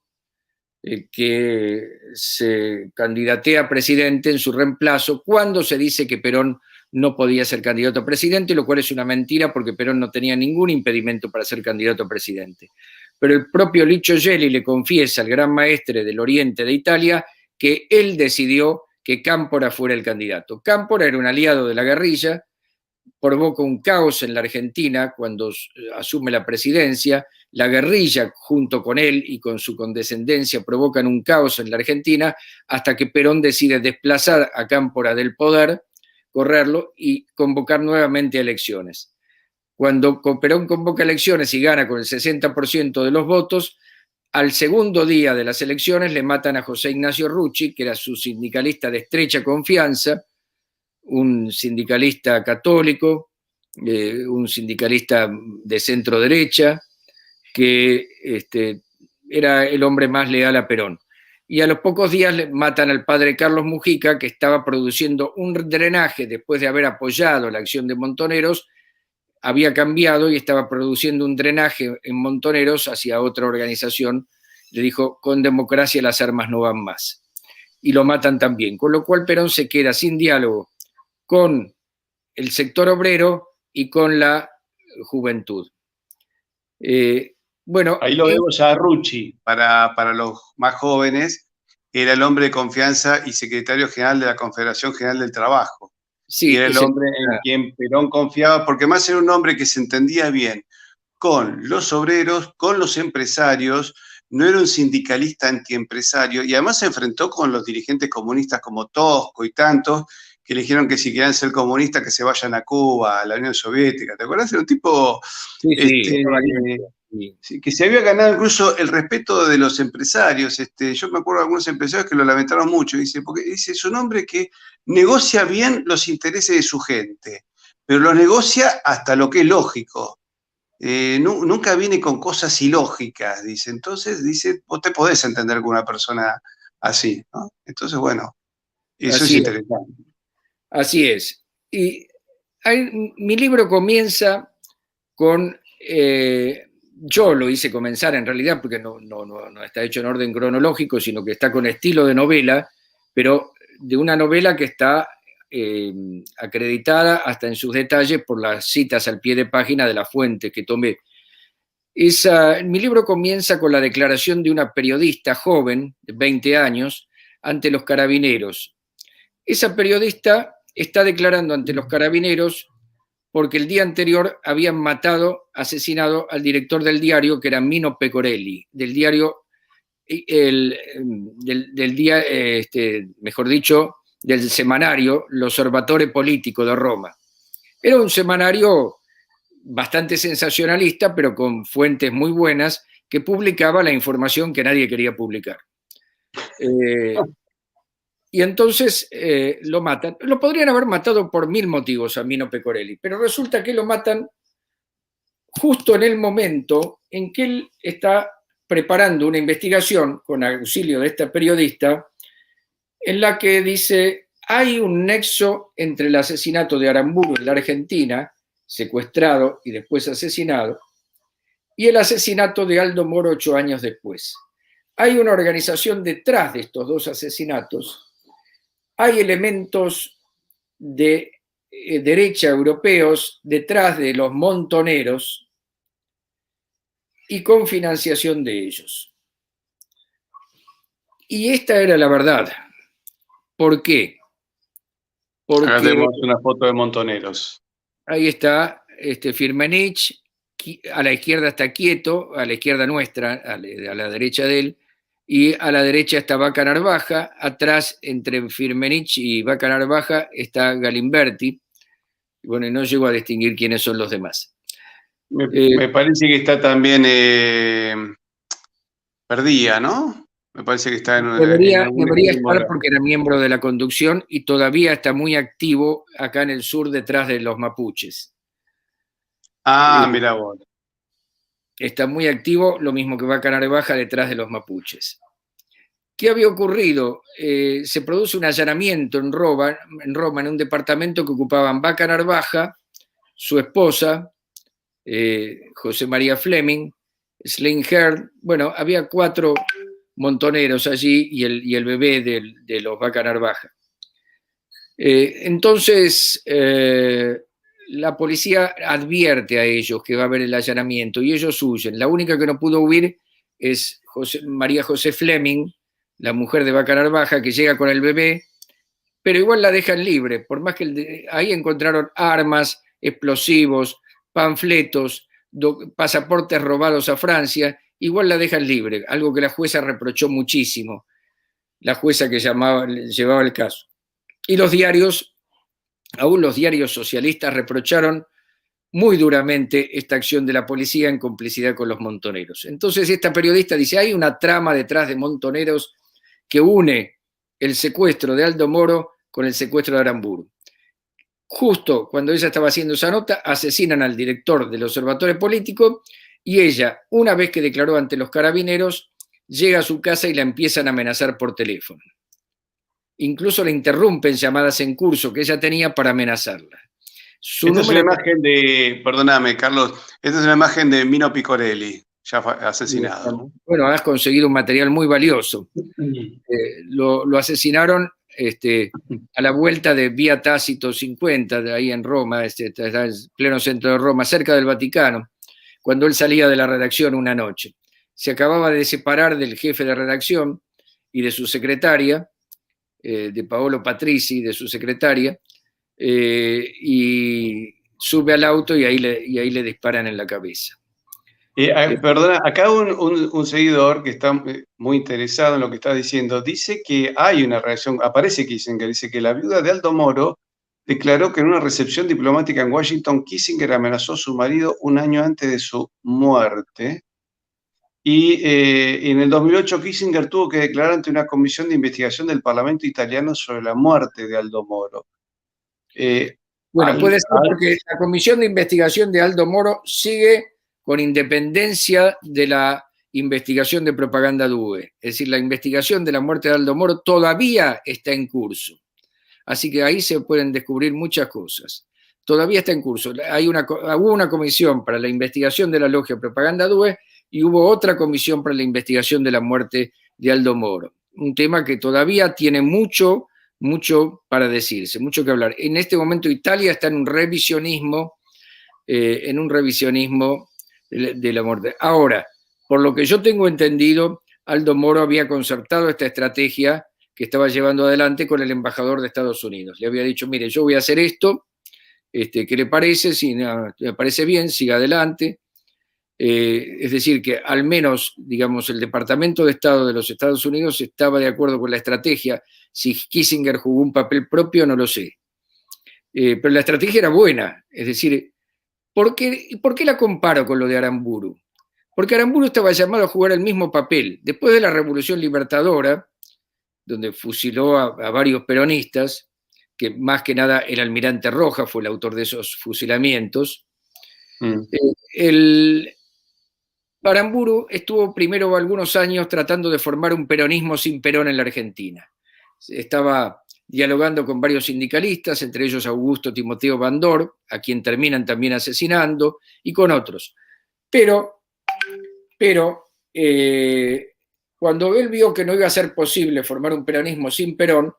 que se candidatea a presidente en su reemplazo cuando se dice que Perón no podía ser candidato a presidente, lo cual es una mentira porque Perón no tenía ningún impedimento para ser candidato a presidente. Pero el propio Licio Gelli le confiesa al gran maestre del oriente de Italia que él decidió que Cámpora fuera el candidato. Cámpora era un aliado de la guerrilla, provoca un caos en la Argentina cuando asume la presidencia, la guerrilla junto con él y con su condescendencia provocan un caos en la Argentina hasta que Perón decide desplazar a Cámpora del poder, correrlo y convocar nuevamente elecciones. Cuando Perón convoca elecciones y gana con el 60% de los votos, al segundo día de las elecciones le matan a José Ignacio Rucci, que era su sindicalista de estrecha confianza, un sindicalista católico, un sindicalista de centro derecha, que era el hombre más leal a Perón. Y a los pocos días le matan al padre Carlos Mujica, que estaba produciendo un drenaje después de haber apoyado la acción de Montoneros, había cambiado y estaba produciendo un drenaje en Montoneros hacia otra organización. Le dijo, con democracia las armas no van más. Y lo matan también. Con lo cual Perón se queda sin diálogo con el sector obrero y con la juventud. Bueno, ahí lo vemos ya a Rucci, para los más jóvenes, era el hombre de confianza y secretario general de la Confederación General del Trabajo. Sí, y era el hombre en quien Perón confiaba, porque más era un hombre que se entendía bien con los obreros, con los empresarios, no era un sindicalista antiempresario, y además se enfrentó con los dirigentes comunistas como Tosco y tantos, que le dijeron que si querían ser comunistas que se vayan a Cuba, a la Unión Soviética. ¿Te acuerdas? Era un tipo que se había ganado incluso el respeto de los empresarios. Yo me acuerdo de algunos empresarios que lo lamentaron mucho. Porque dice, es un hombre que negocia bien los intereses de su gente, pero los negocia hasta lo que es lógico. Nunca viene con cosas ilógicas, dice. Entonces, dice, vos te podés entender con una persona así, ¿no? Entonces, bueno, eso es interesante. Así es. Y mi libro comienza con, yo lo hice comenzar en realidad porque no está hecho en orden cronológico, sino que está con estilo de novela, pero de una novela que está acreditada hasta en sus detalles por las citas al pie de página de las fuentes que tomé. Mi libro comienza con la declaración de una periodista joven, de 20 años, ante los carabineros. Esa periodista está declarando ante los carabineros porque el día anterior habían asesinado al director del diario, que era Mino Pecorelli, del diario, mejor dicho, del semanario L'Osservatore Politico de Roma. Era un semanario bastante sensacionalista, pero con fuentes muy buenas, que publicaba la información que nadie quería publicar. Y entonces lo matan. Lo podrían haber matado por 1000 motivos a Mino Pecorelli, pero resulta que lo matan justo en el momento en que él está preparando una investigación con auxilio de esta periodista en la que dice, hay un nexo entre el asesinato de Aramburu en la Argentina, secuestrado y después asesinado, y el asesinato de Aldo Moro 8 años después. Hay una organización detrás de estos dos asesinatos, hay elementos de derecha europeos detrás de los montoneros y con financiación de ellos. Y esta era la verdad. ¿Por qué? Porque acá tenemos una foto de montoneros. Ahí está Firmenich, a la izquierda está Quieto, a la izquierda nuestra, a la derecha de él, y a la derecha está Vaca Narvaja, atrás entre Firmenich y Vaca Narvaja está Galimberti. Bueno, y no llego a distinguir quiénes son los demás. Me parece que está también Perdía, ¿no? Me parece que está en debería estar porque era miembro de la conducción y todavía está muy activo acá en el sur detrás de los mapuches. Mirá vos. Está muy activo, lo mismo que Vaca Narvaja detrás de los mapuches. ¿Qué había ocurrido? Se produce un allanamiento en Roma, en un departamento que ocupaban Vaca Narvaja, su esposa, José María Fleming, Slim Heard, bueno, había 4 montoneros allí y el bebé de los Vaca Narvaja. Entonces, la policía advierte a ellos que va a haber el allanamiento y ellos huyen. La única que no pudo huir es María José Fleming, la mujer de Vaca Narvaja, que llega con el bebé, pero igual la dejan libre, por más que ahí encontraron armas, explosivos, panfletos, pasaportes robados a Francia, igual la dejan libre, algo que la jueza reprochó muchísimo, la jueza que llevaba el caso. Y los diarios, aún los diarios socialistas, reprocharon muy duramente esta acción de la policía en complicidad con los montoneros. Entonces esta periodista dice, hay una trama detrás de montoneros que une el secuestro de Aldo Moro con el secuestro de Aramburu. Justo cuando ella estaba haciendo esa nota, asesinan al director del Observatorio Político y ella, una vez que declaró ante los carabineros, llega a su casa y la empiezan a amenazar por teléfono. Incluso le interrumpen llamadas en curso que ella tenía para amenazarla. Esta es una imagen de, perdóname, Carlos, esta es una imagen de Mino Picorelli, ya asesinado, ¿no? Bueno, has conseguido un material muy valioso. Lo asesinaron a la vuelta de Vía Tácito 50, de ahí en Roma, está en el pleno centro de Roma, cerca del Vaticano, cuando él salía de la redacción una noche. Se acababa de separar del jefe de redacción y de su secretaria, de Paolo Patrizi, de su secretaria, y sube al auto y ahí le disparan en la cabeza. Perdona, acá un seguidor que está muy interesado en lo que está diciendo, dice que hay una reacción, aparece Kissinger, dice que la viuda de Aldo Moro declaró que en una recepción diplomática en Washington, Kissinger amenazó a su marido un año antes de su muerte. Y en el 2008 Kissinger tuvo que declarar ante una comisión de investigación del Parlamento italiano sobre la muerte de Aldo Moro. Bueno, puede ser porque la comisión de investigación de Aldo Moro sigue con independencia de la investigación de propaganda DUE. Es decir, la investigación de la muerte de Aldo Moro todavía está en curso. Así que ahí se pueden descubrir muchas cosas. Todavía está en curso. Hubo una comisión para la investigación de la logia propaganda DUE y hubo otra comisión para la investigación de la muerte de Aldo Moro. Un tema que todavía tiene mucho para decirse, mucho que hablar. En este momento Italia está en un revisionismo de la muerte. Ahora, por lo que yo tengo entendido, Aldo Moro había concertado esta estrategia que estaba llevando adelante con el embajador de Estados Unidos. Le había dicho, mire, yo voy a hacer esto, ¿qué le parece? Si no, le parece bien, siga adelante. Es decir, que al menos, digamos, el Departamento de Estado de los Estados Unidos estaba de acuerdo con la estrategia. Si Kissinger jugó un papel propio, no lo sé. Pero la estrategia era buena. Es decir, ¿por qué la comparo con lo de Aramburu? Porque Aramburu estaba llamado a jugar el mismo papel. Después de la Revolución Libertadora, donde fusiló a varios peronistas, que más que nada el almirante Rojas fue el autor de esos fusilamientos, Mm. El Aramburu estuvo primero algunos años tratando de formar un peronismo sin Perón en la Argentina. Estaba dialogando con varios sindicalistas, entre ellos Augusto Timoteo Bandor, a quien terminan también asesinando, y con otros. Pero cuando él vio que no iba a ser posible formar un peronismo sin Perón,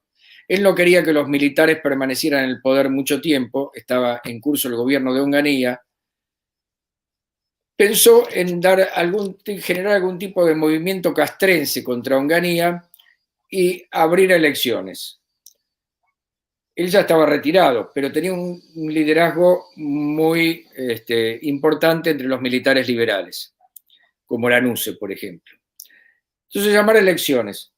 él no quería que los militares permanecieran en el poder mucho tiempo, estaba en curso el gobierno de Onganía, pensó en generar algún tipo de movimiento castrense contra Onganía y abrir elecciones. Él ya estaba retirado, pero tenía un liderazgo muy importante entre los militares liberales, como Lanuse, por ejemplo. Entonces llamar elecciones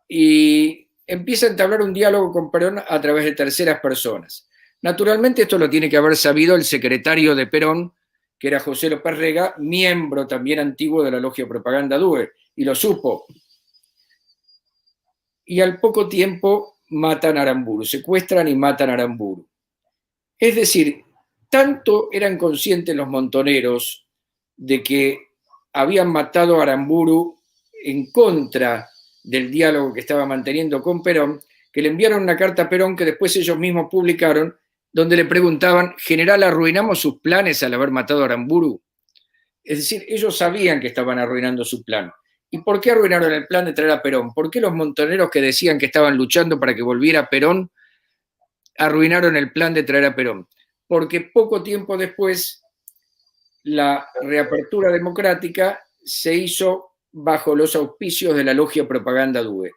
y empieza a entablar un diálogo con Perón a través de terceras personas. Naturalmente esto lo tiene que haber sabido el secretario de Perón, que era José López Rega, miembro también antiguo de la logia Propaganda Due, y lo supo. Y al poco tiempo matan a Aramburu, secuestran y matan a Aramburu. Es decir, tanto eran conscientes los montoneros de que habían matado a Aramburu en contra del diálogo que estaba manteniendo con Perón, que le enviaron una carta a Perón que después ellos mismos publicaron, donde le preguntaban, general, ¿arruinamos sus planes al haber matado a Aramburu? Es decir, ellos sabían que estaban arruinando su plan. ¿Y por qué arruinaron el plan de traer a Perón? ¿Por qué los montoneros que decían que estaban luchando para que volviera Perón arruinaron el plan de traer a Perón? Porque poco tiempo después la reapertura democrática se hizo bajo los auspicios de la logia Propaganda Due.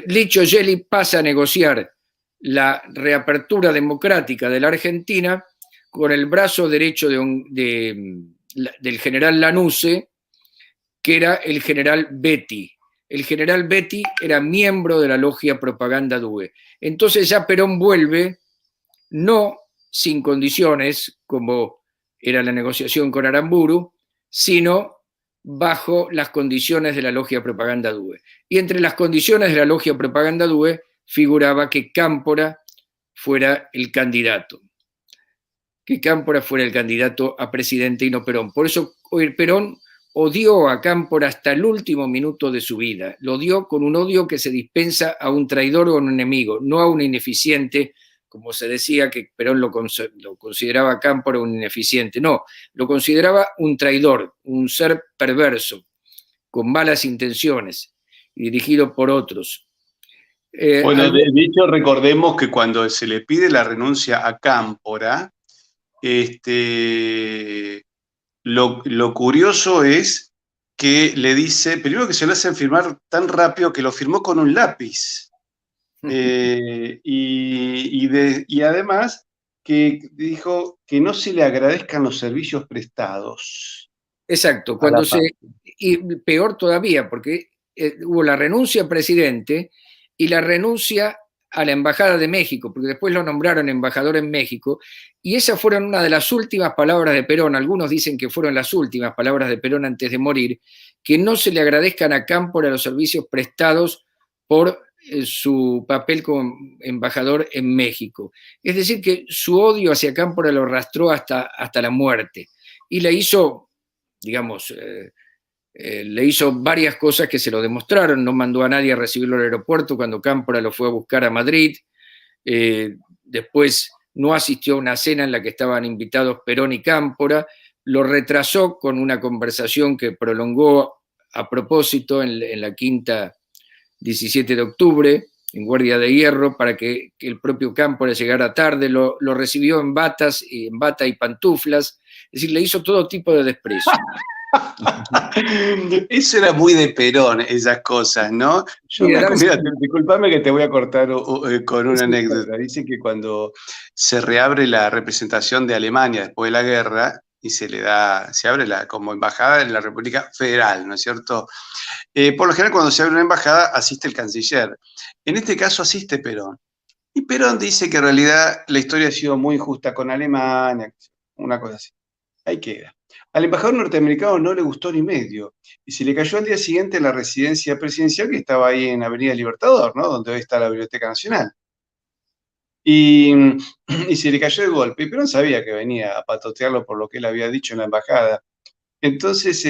Licio Gelli pasa a negociar la reapertura democrática de la Argentina con el brazo derecho del general Lanuse, que era el general Betty. El general Betty era miembro de la logia Propaganda Due. Entonces ya Perón vuelve, no sin condiciones, como era la negociación con Aramburu, sino bajo las condiciones de la logia Propaganda Due. Y entre las condiciones de la logia Propaganda Due figuraba que Cámpora fuera el candidato. Que Cámpora fuera el candidato a presidente y no Perón. Por eso Perón odió a Cámpora hasta el último minuto de su vida. Lo odió con un odio que se dispensa a un traidor o a un enemigo, no a un ineficiente, como se decía que Perón lo consideraba a Cámpora un ineficiente. No, lo consideraba un traidor, un ser perverso, con malas intenciones y dirigido por otros. Bueno, de hecho, recordemos que cuando se le pide la renuncia a Cámpora, lo curioso es que le dice, primero que se lo hacen firmar tan rápido que lo firmó con un lápiz. Y además que dijo que no se le agradezcan los servicios prestados. Exacto, y peor todavía, porque hubo la renuncia al presidente y la renuncia a la Embajada de México, porque después lo nombraron embajador en México, y esas fueron una de las últimas palabras de Perón, algunos dicen que fueron las últimas palabras de Perón antes de morir, que no se le agradezcan a Cámpora los servicios prestados por su papel como embajador en México. Es decir, que su odio hacia Cámpora lo arrastró hasta la muerte, y le hizo, digamos, le hizo varias cosas que se lo demostraron. No mandó a nadie a recibirlo al aeropuerto cuando Cámpora lo fue a buscar a Madrid. Después no asistió a una cena en la que estaban invitados Perón y Cámpora. Lo retrasó con una conversación que prolongó a propósito en la quinta 17 de octubre, en Guardia de Hierro, para que el propio Cámpora llegara tarde. Lo recibió en bata y pantuflas. Es decir, le hizo todo tipo de desprecio. Eso era muy de Perón, esas cosas, ¿no? Mira, disculpame que te voy a cortar con una anécdota. Dice que cuando se reabre la representación de Alemania después de la guerra y se abre como embajada en la República Federal, ¿no es cierto? Por lo general, cuando se abre una embajada, asiste el canciller. En este caso, asiste Perón. Y Perón dice que en realidad la historia ha sido muy injusta con Alemania, una cosa así. Ahí queda. Al embajador norteamericano no le gustó ni medio, y se le cayó al día siguiente la residencia presidencial que estaba ahí en Avenida Libertador, ¿no? Donde hoy está la Biblioteca Nacional. y, y se le cayó de golpe. Y Perón sabía que venía a patotearlo por lo que él había dicho en la embajada. Entonces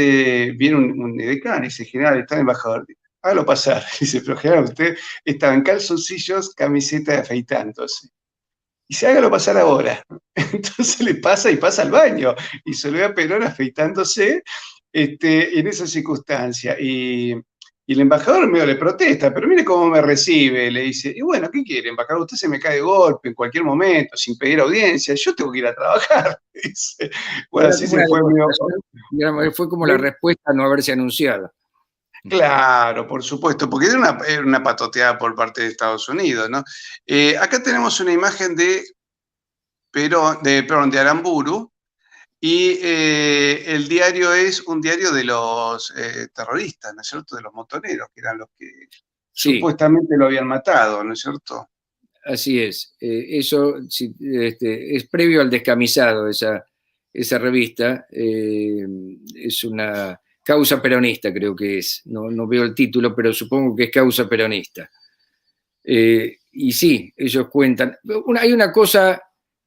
viene un edecán y dice, general, está el embajador, hágalo pasar. Dice, pero general, usted estaba en calzoncillos, camiseta afeitándose. Y dice, hágalo pasar ahora. Entonces le pasa y pasa al baño. Y se lo ve a Perón afeitándose en esa circunstancia. Y el embajador medio le protesta, pero mire cómo me recibe, le dice, y bueno, ¿qué quiere, embajador? Usted se me cae de golpe en cualquier momento, sin pedir audiencia, yo tengo que ir a trabajar. Dice. Bueno, Era así como se una fue medio. demostración, digamos, fue como la respuesta a no haberse anunciado. Claro, por supuesto, porque era una patoteada por parte de Estados Unidos, ¿no? Acá tenemos una imagen perdón, de Aramburu, y el diario es un diario de los terroristas, ¿no es cierto? De los montoneros, que eran los que Sí, supuestamente lo habían matado, ¿no es cierto? así es. Eso sí, es previo al descamisado, esa revista. Es una causa peronista, creo que es. No, no veo el título, pero supongo que es causa peronista. Y sí, ellos cuentan. Hay una cosa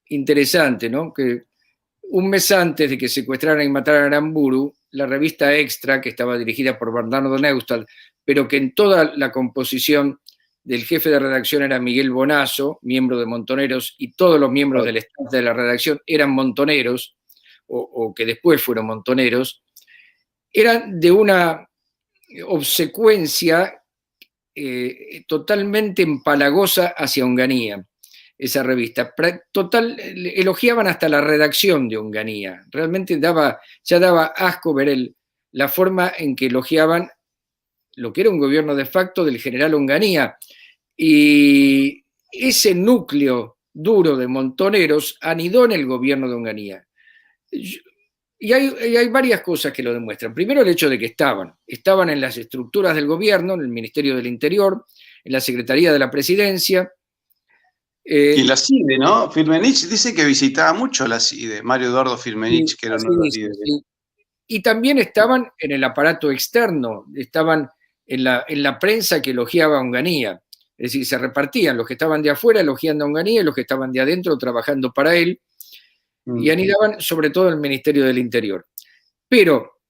interesante, ¿no? Que un mes antes de que secuestraran y mataran a Aramburu, la revista Extra, que estaba dirigida por Bernardo Neustadt, pero que en toda la composición del jefe de redacción era Miguel Bonazo, miembro de Montoneros, y todos los miembros del staff de la redacción eran montoneros, o que después fueron montoneros, eran de una obsecuencia totalmente empalagosa hacia Onganía, esa revista. Elogiaban hasta la redacción de Onganía. Realmente ya daba asco ver la forma en que elogiaban lo que era un gobierno de facto del general Onganía. Y ese núcleo duro de montoneros anidó en el gobierno de Onganía. Y hay varias cosas que lo demuestran. Primero, el hecho de que estaban en las estructuras del gobierno, en el Ministerio del Interior, en la Secretaría de la Presidencia. Y la CIDE, ¿no? Firmenich dice que visitaba mucho la CIDE, Mario Eduardo Firmenich, que era uno de los líderes. Sí. Y también estaban en el aparato externo, estaban en la prensa que elogiaba a Onganía. Es decir, se repartían los que estaban de afuera elogiando a Onganía y los que estaban de adentro trabajando para él. Y anidaban sobre todo en el Ministerio del Interior. Pero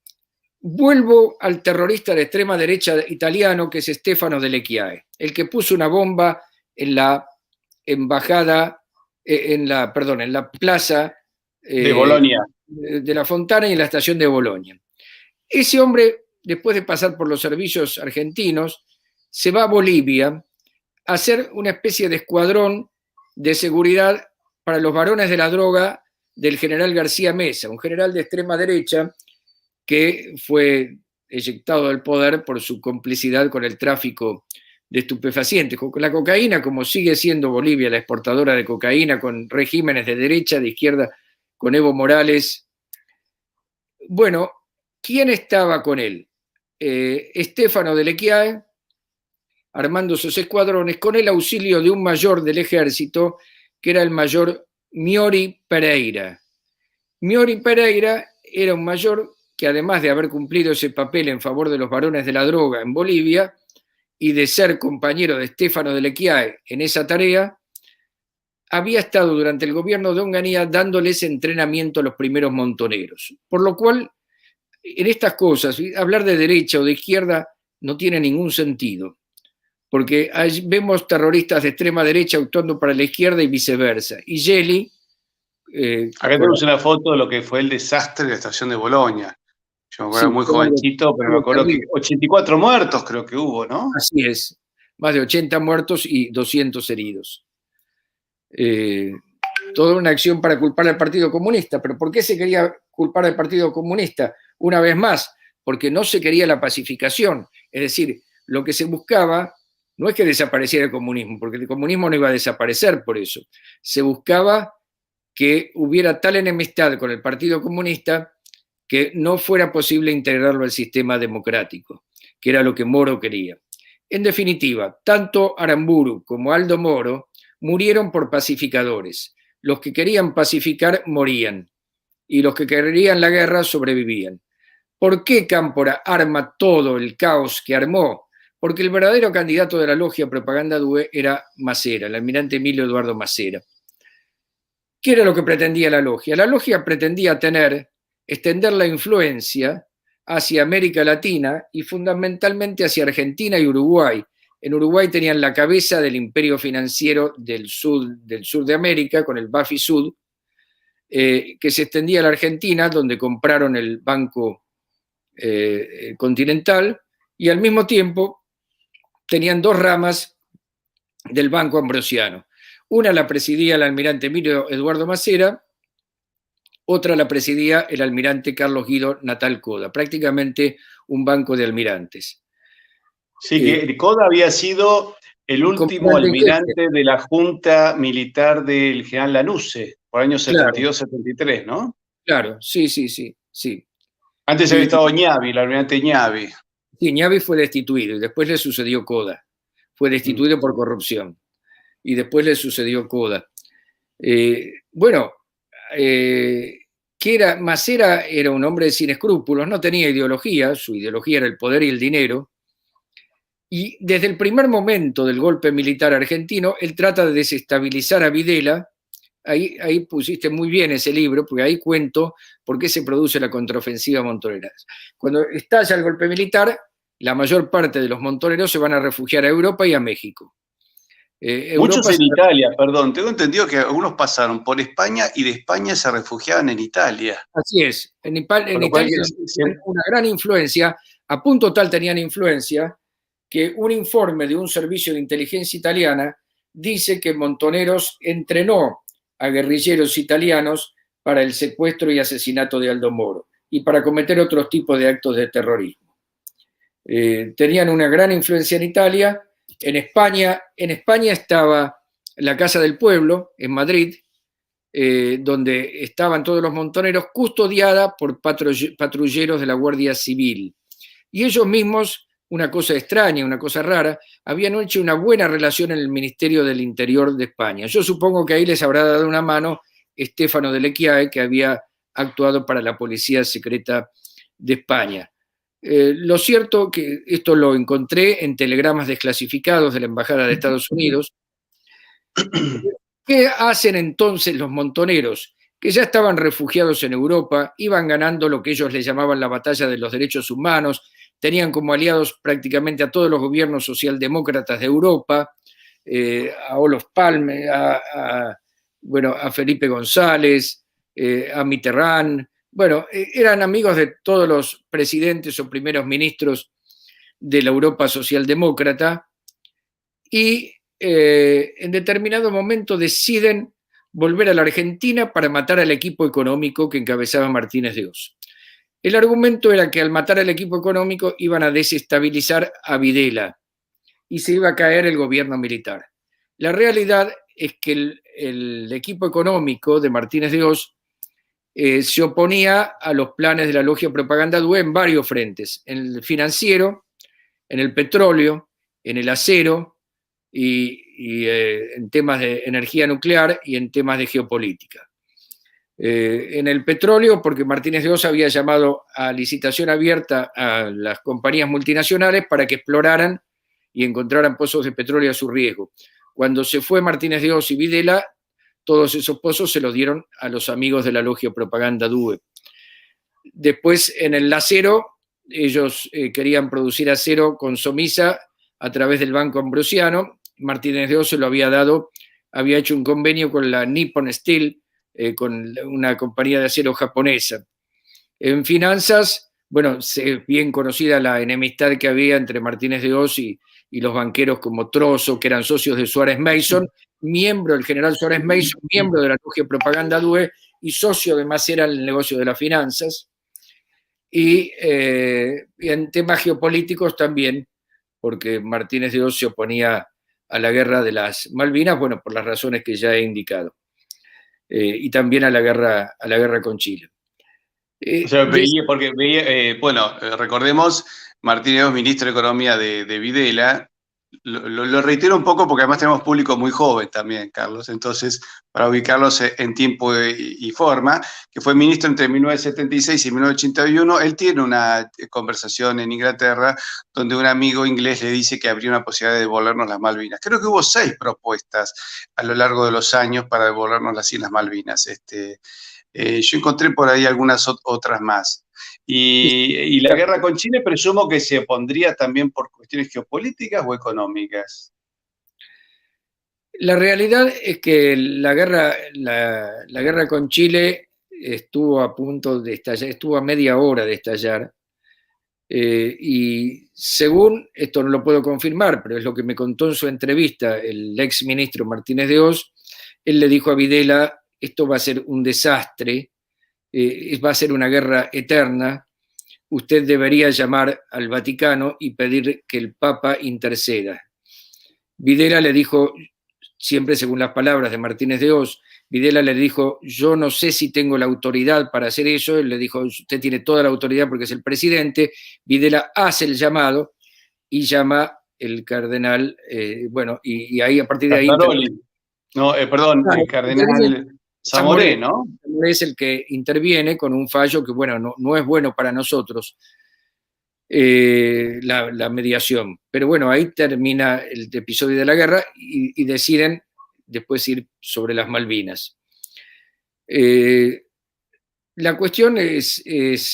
vuelvo al terrorista de extrema derecha italiano, que es Stefano Delle Chiaie, el que puso una bomba en la embajada, en la plaza de Bolonia. de la Fontana y en la estación de Bolonia. Ese hombre, después de pasar por los servicios argentinos, se va a Bolivia a hacer una especie de escuadrón de seguridad para los varones de la droga del general García Mesa, un general de extrema derecha que fue eyectado del poder por su complicidad con el tráfico de estupefacientes. Con la cocaína, como sigue siendo Bolivia la exportadora de cocaína, con regímenes de derecha, de izquierda, con Evo Morales. Bueno, ¿quién estaba con él? Stefano Delle Chiaie, armando sus escuadrones, con el auxilio de un mayor del ejército, que era el mayor Miori Pereira. Miori Pereira era un mayor que, además de haber cumplido ese papel en favor de los varones de la droga en Bolivia y de ser compañero de Stefano Delle Chiaie en esa tarea, había estado durante el gobierno de Onganía dándoles entrenamiento a los primeros montoneros. Por lo cual, en estas cosas, hablar de derecha o de izquierda no tiene ningún sentido, porque vemos terroristas de extrema derecha actuando para la izquierda y viceversa. Y Gelli... Acá tenemos una foto de lo que fue el desastre de la estación de Bolonia. Yo me acuerdo muy jovencito, pero me acuerdo que 84 muertos creo que hubo, ¿no? Así es, más de 80 muertos y 200 heridos. Toda una acción para culpar al Partido Comunista. ¿Pero por qué se quería culpar al Partido Comunista? Una vez más, porque no se quería la pacificación. Es decir, lo que se buscaba no es que desapareciera el comunismo, porque el comunismo no iba a desaparecer por eso. Se buscaba que hubiera tal enemistad con el Partido Comunista que no fuera posible integrarlo al sistema democrático, que era lo que Moro quería. En definitiva, tanto Aramburu como Aldo Moro murieron por pacificadores. Los que querían pacificar morían y los que querían la guerra sobrevivían. ¿Por qué Cámpora arma todo el caos que armó? porque el verdadero candidato de la logia Propaganda Due era Macera, el almirante Emilio Eduardo Macera. ¿Qué era lo que pretendía la logia? La logia pretendía extender la influencia hacia América Latina y fundamentalmente hacia Argentina y Uruguay. En Uruguay tenían la cabeza del imperio financiero del sur de América, con el Bafi Sud, que se extendía a la Argentina, donde compraron el Banco Continental, y al mismo tiempo tenían dos ramas del Banco Ambrosiano. Una la presidía el almirante Emilio Eduardo Macera, otra la presidía el almirante Carlos Guido Natal Coda, prácticamente un banco de almirantes. Sí, que Coda había sido el último almirante de la Junta Militar del general Lanusse, por años 72-73, ¿no? Claro, sí. Antes había estado Ñavi, el almirante Ñavi. Sí, Ñavi fue destituido y después le sucedió Coda. Fue destituido por corrupción. Y después le sucedió Coda. Macera era un hombre sin escrúpulos, no tenía ideología, su ideología era el poder y el dinero, y desde el primer momento del golpe militar argentino, él trata de desestabilizar a Videla. Ahí pusiste muy bien ese libro, porque ahí cuento por qué se produce la contraofensiva montonera. Cuando estalla el golpe militar, la mayor parte de los montoneros se van a refugiar a Europa y a México. Muchos en Italia, perdón, tengo entendido que algunos pasaron por España y de España se refugiaban en Italia. Así es, en Italia tenían una gran influencia, a punto tal tenían influencia que un informe de un servicio de inteligencia italiana dice que Montoneros entrenó a guerrilleros italianos para el secuestro y asesinato de Aldo Moro y para cometer otros tipos de actos de terrorismo. Tenían una gran influencia en Italia. En España estaba la Casa del Pueblo, en Madrid, donde estaban todos los montoneros, custodiada por patrulleros de la Guardia Civil. Y ellos mismos, una cosa extraña, una cosa rara, habían hecho una buena relación en el Ministerio del Interior de España. Yo supongo que ahí les habrá dado una mano Stefano de Lecchiae, que había actuado para la Policía Secreta de España. Lo cierto que esto lo encontré en telegramas desclasificados de la Embajada de Estados Unidos. ¿Qué hacen entonces los montoneros? Que ya estaban refugiados en Europa, iban ganando lo que ellos le llamaban la batalla de los derechos humanos, tenían como aliados prácticamente a todos los gobiernos socialdemócratas de Europa, a Olof Palme, a Felipe González, a Mitterrand. Bueno, eran amigos de todos los presidentes o primeros ministros de la Europa socialdemócrata y en determinado momento deciden volver a la Argentina para matar al equipo económico que encabezaba Martínez de Oz. El argumento era que al matar al equipo económico iban a desestabilizar a Videla y se iba a caer el gobierno militar. La realidad es que el equipo económico de Martínez de Oz se oponía a los planes de la logia Propaganda Due en varios frentes, en el financiero, en el petróleo, en el acero y en temas de energía nuclear y en temas de geopolítica. En el petróleo, porque Martínez de Oz había llamado a licitación abierta a las compañías multinacionales para que exploraran y encontraran pozos de petróleo a su riesgo. Cuando se fue Martínez de Oz y Videla, todos esos pozos se los dieron a los amigos de la logia Propaganda Due. Después, en el acero, ellos querían producir acero con Somisa a través del Banco Ambrosiano. Martínez de Oz se lo había dado, había hecho un convenio con la Nippon Steel, con una compañía de acero japonesa. En finanzas, bueno, es bien conocida la enemistad que había entre Martínez de Oz y los banqueros como Trozo, que eran socios de Suárez Mason, miembro del general Suárez Mason, miembro de la logia Propaganda Due y socio de Macera en el negocio de las finanzas. Y en temas geopolíticos también, porque Martínez de Oz se oponía a la guerra de las Malvinas, bueno, por las razones que ya he indicado. Y también a la guerra con Chile. O sea, recordemos, Martínez Oz, ministro de Economía de Videla, lo reitero un poco porque además tenemos público muy joven también, Carlos, entonces para ubicarlos en tiempo y forma, que fue ministro entre 1976 y 1981, él tiene una conversación en Inglaterra donde un amigo inglés le dice que habría una posibilidad de devolvernos las Malvinas. Creo que hubo 6 propuestas a lo largo de los años para devolvernos las Islas Malvinas. Yo encontré por ahí algunas otras más. Y la guerra con Chile presumo que se opondría también por cuestiones geopolíticas o económicas. La realidad es que la guerra con Chile estuvo a punto de estallar, estuvo a media hora de estallar, y según, esto no lo puedo confirmar, pero es lo que me contó en su entrevista el ex ministro Martínez de Oz, él le dijo a Videla, esto va a ser un desastre, va a ser una guerra eterna, usted debería llamar al Vaticano y pedir que el Papa interceda. Videla le dijo, siempre según las palabras de Martínez de Oz, Videla le dijo, yo no sé si tengo la autoridad para hacer eso, él le dijo, usted tiene toda la autoridad porque es el presidente, Videla hace el llamado y llama el cardenal, bueno, y ahí a partir de ahí... No, perdón, el cardenal Zamoré, ¿no? Es el que interviene con un fallo que, bueno, no es bueno para nosotros, la mediación. Pero bueno, ahí termina el episodio de la guerra y deciden después ir sobre las Malvinas. La cuestión es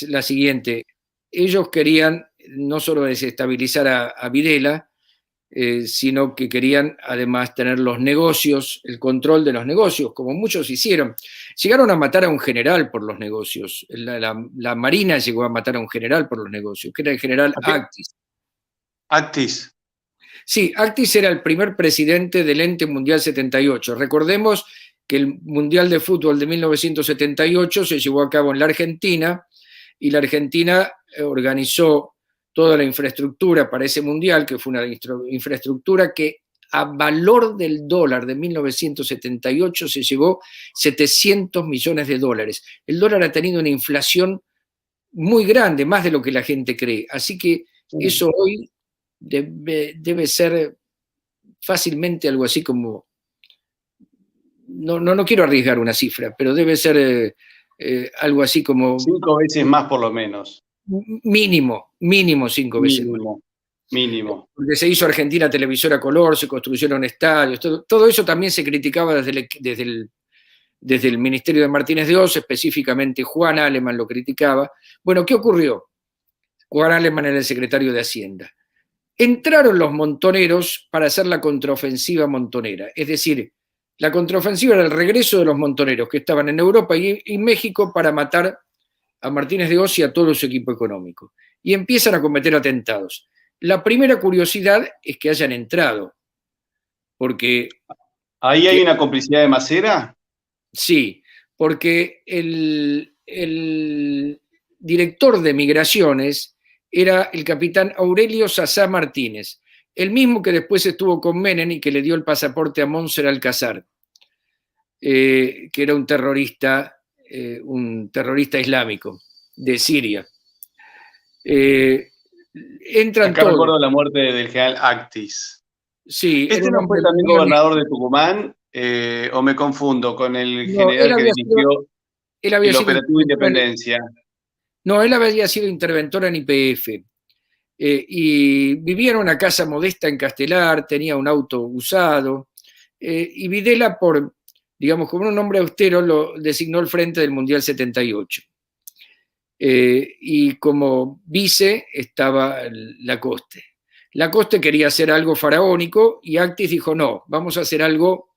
la siguiente. Ellos querían no solo desestabilizar a Videla, sino que querían además tener los negocios, el control de los negocios, como muchos hicieron. Llegaron a matar a un general por los negocios. La Marina llegó a matar a un general por los negocios, que era el general Actis. Actis. Sí, Actis era el primer presidente del ente Mundial 78. Recordemos que el Mundial de Fútbol de 1978 se llevó a cabo en la Argentina y la Argentina organizó toda la infraestructura para ese mundial, que fue una infraestructura que a valor del dólar de 1978 se llevó 700 millones de dólares. El dólar ha tenido una inflación muy grande, más de lo que la gente cree. Así que eso hoy debe ser fácilmente algo así como, no quiero arriesgar una cifra, pero debe ser algo así como... 5 veces más por lo menos. Mínimo 5 veces más. Mínimo. Porque se hizo Argentina televisora color, se construyeron estadios, todo eso también se criticaba desde el Ministerio de Martínez de Oz, específicamente Juan Alemán lo criticaba. Bueno, ¿qué ocurrió? Juan Alemán era el secretario de Hacienda. Entraron los montoneros para hacer la contraofensiva montonera, es decir, la contraofensiva era el regreso de los montoneros que estaban en Europa y México para matar a Martínez de Oz y a todo su equipo económico. Y empiezan a cometer atentados. La primera curiosidad es que hayan entrado, porque... ¿Ahí hay una complicidad de Macera? Sí, porque el director de migraciones era el capitán Aurelio Sasá Martínez, el mismo que después estuvo con Menem y que le dio el pasaporte a Monser Alcázar, que era un terrorista islámico de Siria. Entran Acá todos. recuerdo la muerte del general Actis. Sí, ¿Este no fue también gobernador de Tucumán? ¿O me confundo con el general que dirigió el operativo Independencia? No, él había sido interventor en YPF. Y vivía en una casa modesta en Castelar, tenía un auto usado, y Videla, digamos, como un hombre austero, lo designó al frente del Mundial 78. Y como vice estaba Lacoste. Lacoste quería hacer algo faraónico y Actis dijo, no, vamos a hacer algo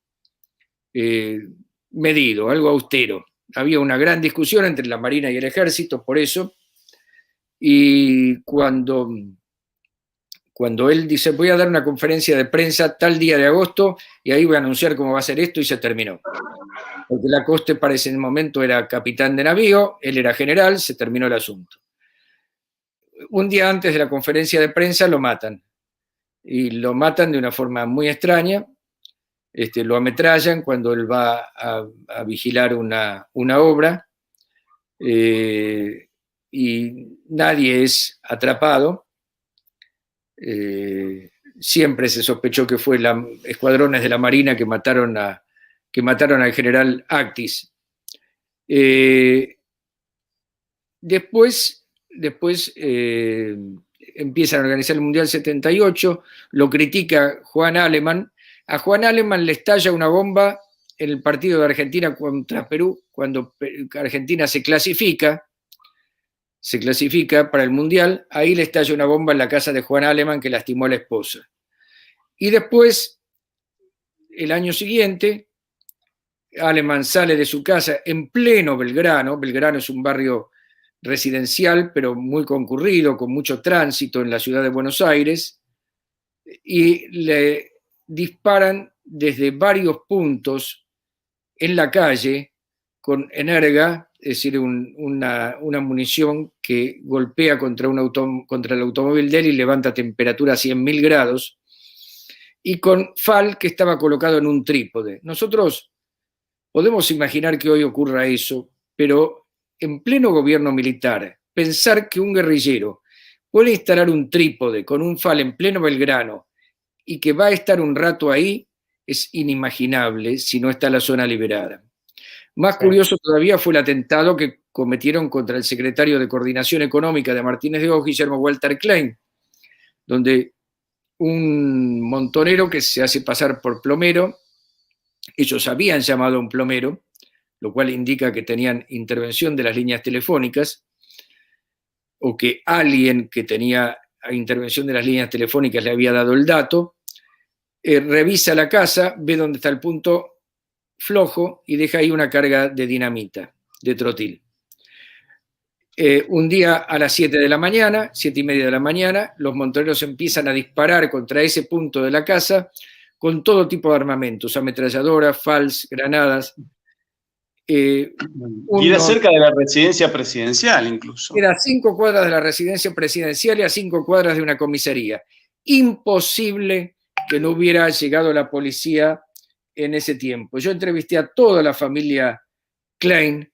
medido, algo austero. Había una gran discusión entre la Marina y el Ejército por eso, y cuando él dice, voy a dar una conferencia de prensa tal día de agosto y ahí voy a anunciar cómo va a ser esto, y se terminó. Porque Lacoste para ese momento era capitán de navío, él era general, se terminó el asunto. Un día antes de la conferencia de prensa lo matan, y lo matan de una forma muy extraña, lo ametrallan cuando él va a vigilar una obra, y nadie es atrapado. siempre se sospechó que fue escuadrones de la Marina que mataron al general Actis. Después empiezan a organizar el Mundial 78, lo critica Juan Alemán. A Juan Alemán le estalla una bomba en el partido de Argentina contra Perú, cuando Argentina se clasifica para el Mundial. Ahí le estalla una bomba en la casa de Juan Alemán que lastimó a la esposa. Y después, el año siguiente, Alemán sale de su casa en pleno Belgrano. Belgrano es un barrio residencial, pero muy concurrido, con mucho tránsito en la ciudad de Buenos Aires, y le disparan desde varios puntos en la calle con energa, es decir, una munición que golpea contra el automóvil de él y levanta temperatura a 100.000 grados, y con FAL que estaba colocado en un trípode. Nosotros podemos imaginar que hoy ocurra eso, pero en pleno gobierno militar, pensar que un guerrillero puede instalar un trípode con un FAL en pleno Belgrano y que va a estar un rato ahí es inimaginable si no está la zona liberada. Más curioso todavía fue el atentado que cometieron contra el secretario de Coordinación Económica de Martínez de Hoz, Guillermo Walter Klein, donde un montonero que se hace pasar por plomero, ellos habían llamado a un plomero, lo cual indica que tenían intervención de las líneas telefónicas, o que alguien que tenía intervención de las líneas telefónicas le había dado el dato, revisa la casa, ve dónde está el punto flojo y deja ahí una carga de dinamita, de trotil. Un día a las 7 de la mañana, 7:30 de la mañana, los montoneros empiezan a disparar contra ese punto de la casa con todo tipo de armamentos, ametralladoras, FALs, granadas. Y era cerca de la residencia presidencial incluso. Era a 5 cuadras de la residencia presidencial y a 5 cuadras de una comisaría. Imposible que no hubiera llegado la policía en ese tiempo. Yo entrevisté a toda la familia Klein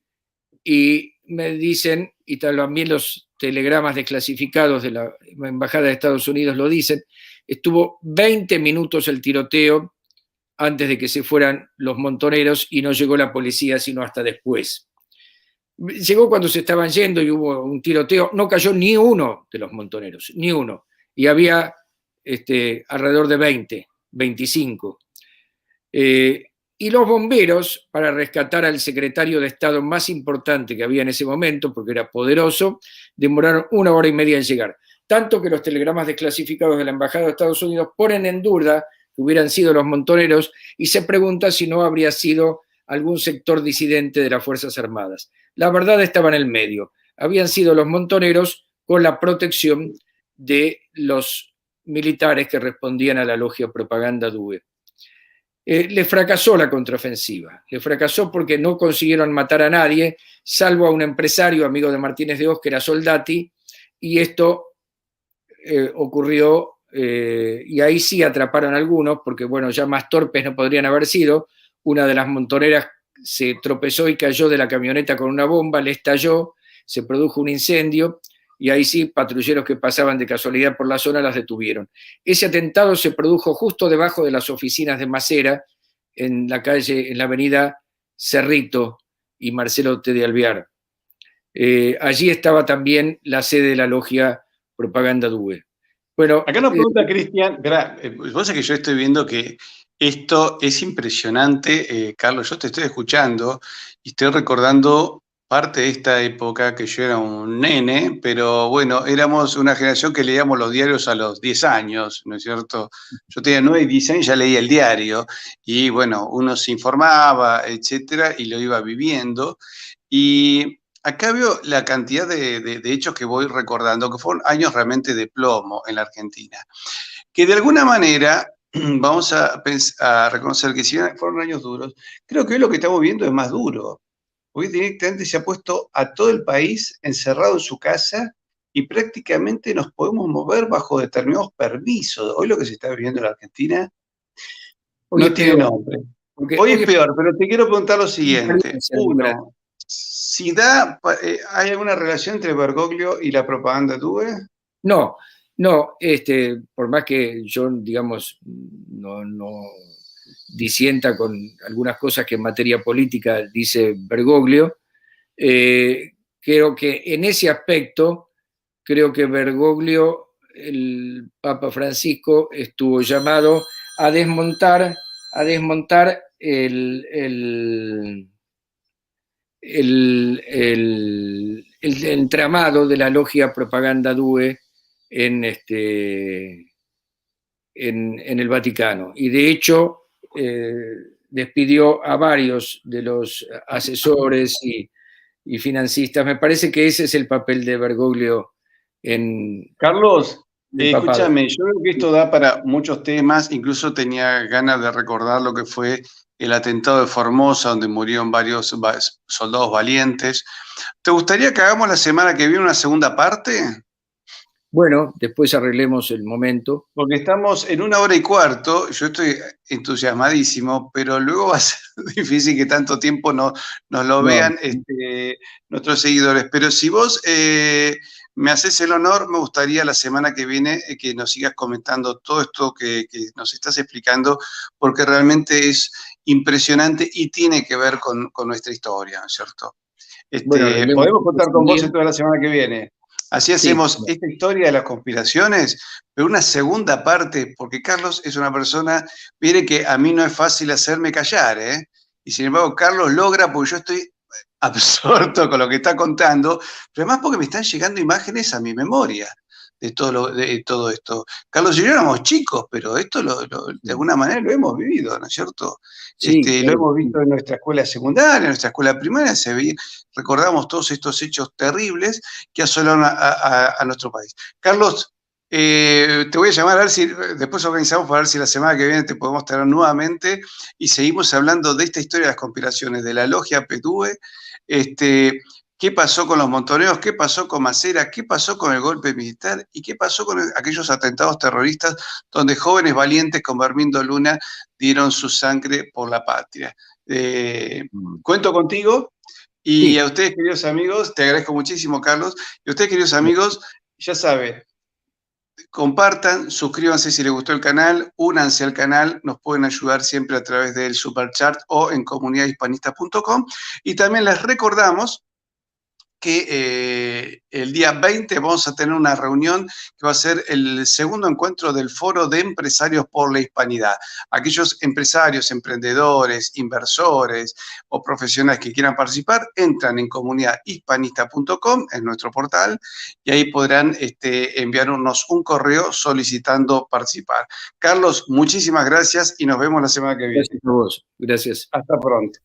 y me dicen, y también los telegramas desclasificados de la Embajada de Estados Unidos lo dicen, estuvo 20 minutos el tiroteo antes de que se fueran los montoneros y no llegó la policía sino hasta después. Llegó cuando se estaban yendo y hubo un tiroteo, no cayó ni uno de los montoneros, ni uno, y había alrededor de 20, 25. Y los bomberos, para rescatar al secretario de Estado más importante que había en ese momento, porque era poderoso, demoraron 1 hora y media en llegar. Tanto que los telegramas desclasificados de la Embajada de Estados Unidos ponen en duda que hubieran sido los montoneros y se pregunta si no habría sido algún sector disidente de las Fuerzas Armadas. La verdad estaba en el medio. Habían sido los montoneros con la protección de los militares que respondían a la logia Propaganda Due. Le fracasó la contraofensiva, le fracasó porque no consiguieron matar a nadie, salvo a un empresario amigo de Martínez de Hoz, que era Soldati, y esto ocurrió, y ahí sí atraparon a algunos, porque bueno, ya más torpes no podrían haber sido. Una de las montoneras se tropezó y cayó de la camioneta con una bomba, le estalló, se produjo un incendio, y ahí sí, patrulleros que pasaban de casualidad por la zona las detuvieron. Ese atentado se produjo justo debajo de las oficinas de Macera, en la avenida Cerrito y Marcelo T. de Alvear. Allí estaba también la sede de la logia Propaganda Due. Bueno, acá nos pregunta Cristian, vos sabés que yo estoy viendo que esto es impresionante, Carlos, yo te estoy escuchando y estoy recordando parte de esta época que yo era un nene, pero bueno, éramos una generación que leíamos los diarios a los 10 años, ¿no es cierto? Yo tenía 9 y 10 años, ya leía el diario, y bueno, uno se informaba, etcétera, y lo iba viviendo. Y acá veo la cantidad de hechos que voy recordando, que fueron años realmente de plomo en la Argentina, que de alguna manera vamos a reconocer que si bien fueron años duros, creo que hoy lo que estamos viendo es más duro. Hoy directamente se ha puesto a todo el país encerrado en su casa y prácticamente nos podemos mover bajo determinados permisos. Hoy lo que se está viviendo en la Argentina no tiene nombre. Hoy es peor, pero te quiero preguntar lo siguiente. Uno, ¿hay alguna relación entre Bergoglio y la Propaganda Due? No, No, por más que yo, digamos, no disienta con algunas cosas que en materia política dice Bergoglio, creo que en ese aspecto, creo que Bergoglio, el Papa Francisco, estuvo llamado a desmontar el entramado de la logia propaganda DUE en, en el Vaticano. Y de hecho, despidió a varios de los asesores y financistas. Me parece que ese es el papel de Bergoglio en Carlos, el papado. escúchame, yo creo que esto da para muchos temas, incluso tenía ganas de recordar lo que fue el atentado de Formosa, donde murieron varios soldados valientes. ¿Te gustaría que hagamos la semana que viene una segunda parte? Bueno, después arreglemos el momento. Porque estamos en 1 hora y cuarto, yo estoy entusiasmadísimo, pero luego va a ser difícil que tanto tiempo nos lo No, vean nuestros seguidores. Pero si vos me haces el honor, me gustaría la semana que viene que nos sigas comentando todo esto que nos estás explicando, porque realmente es impresionante y tiene que ver con nuestra historia, ¿no es cierto? bueno, arreglemos Podemos contar con un vos día. toda la semana que viene. Así Sí, hacemos esta historia de las conspiraciones, pero una segunda parte, porque Carlos es una persona, mire que a mí no es fácil hacerme callar, ¿eh? Y sin embargo, Carlos logra, porque yo estoy absorto con lo que está contando, pero además porque me están llegando imágenes a mi memoria de todo esto. Carlos y yo éramos chicos, pero esto de alguna manera lo hemos vivido, ¿no es cierto? sí, Lo claro. hemos visto en nuestra escuela secundaria, en nuestra escuela primaria, recordamos todos estos hechos terribles que asolaron a nuestro país. Carlos, te voy a llamar a ver si después organizamos para ver si la semana que viene te podemos traer nuevamente y seguimos hablando de esta historia de las conspiraciones, de la logia PTUE, qué pasó con los montoneros, qué pasó con Macera, qué pasó con el golpe militar y qué pasó con aquellos atentados terroristas donde jóvenes valientes como Hermindo Luna dieron su sangre por la patria. Cuento contigo. Y Sí, a ustedes, queridos amigos, te agradezco muchísimo, Carlos. Y a ustedes, queridos amigos, ya saben, compartan, suscríbanse si les gustó el canal, únanse al canal, nos pueden ayudar siempre a través del Superchat o en comunidadhispanista.com. Y también les recordamos que el día 20 vamos a tener una reunión que va a ser el segundo encuentro del Foro de Empresarios por la Hispanidad. Aquellos empresarios, emprendedores, inversores o profesionales que quieran participar, entran en comunidadhispanista.com, en nuestro portal, y ahí podrán enviarnos un correo solicitando participar. Carlos, muchísimas gracias y nos vemos la semana que viene. gracias a vos. Gracias. Hasta pronto.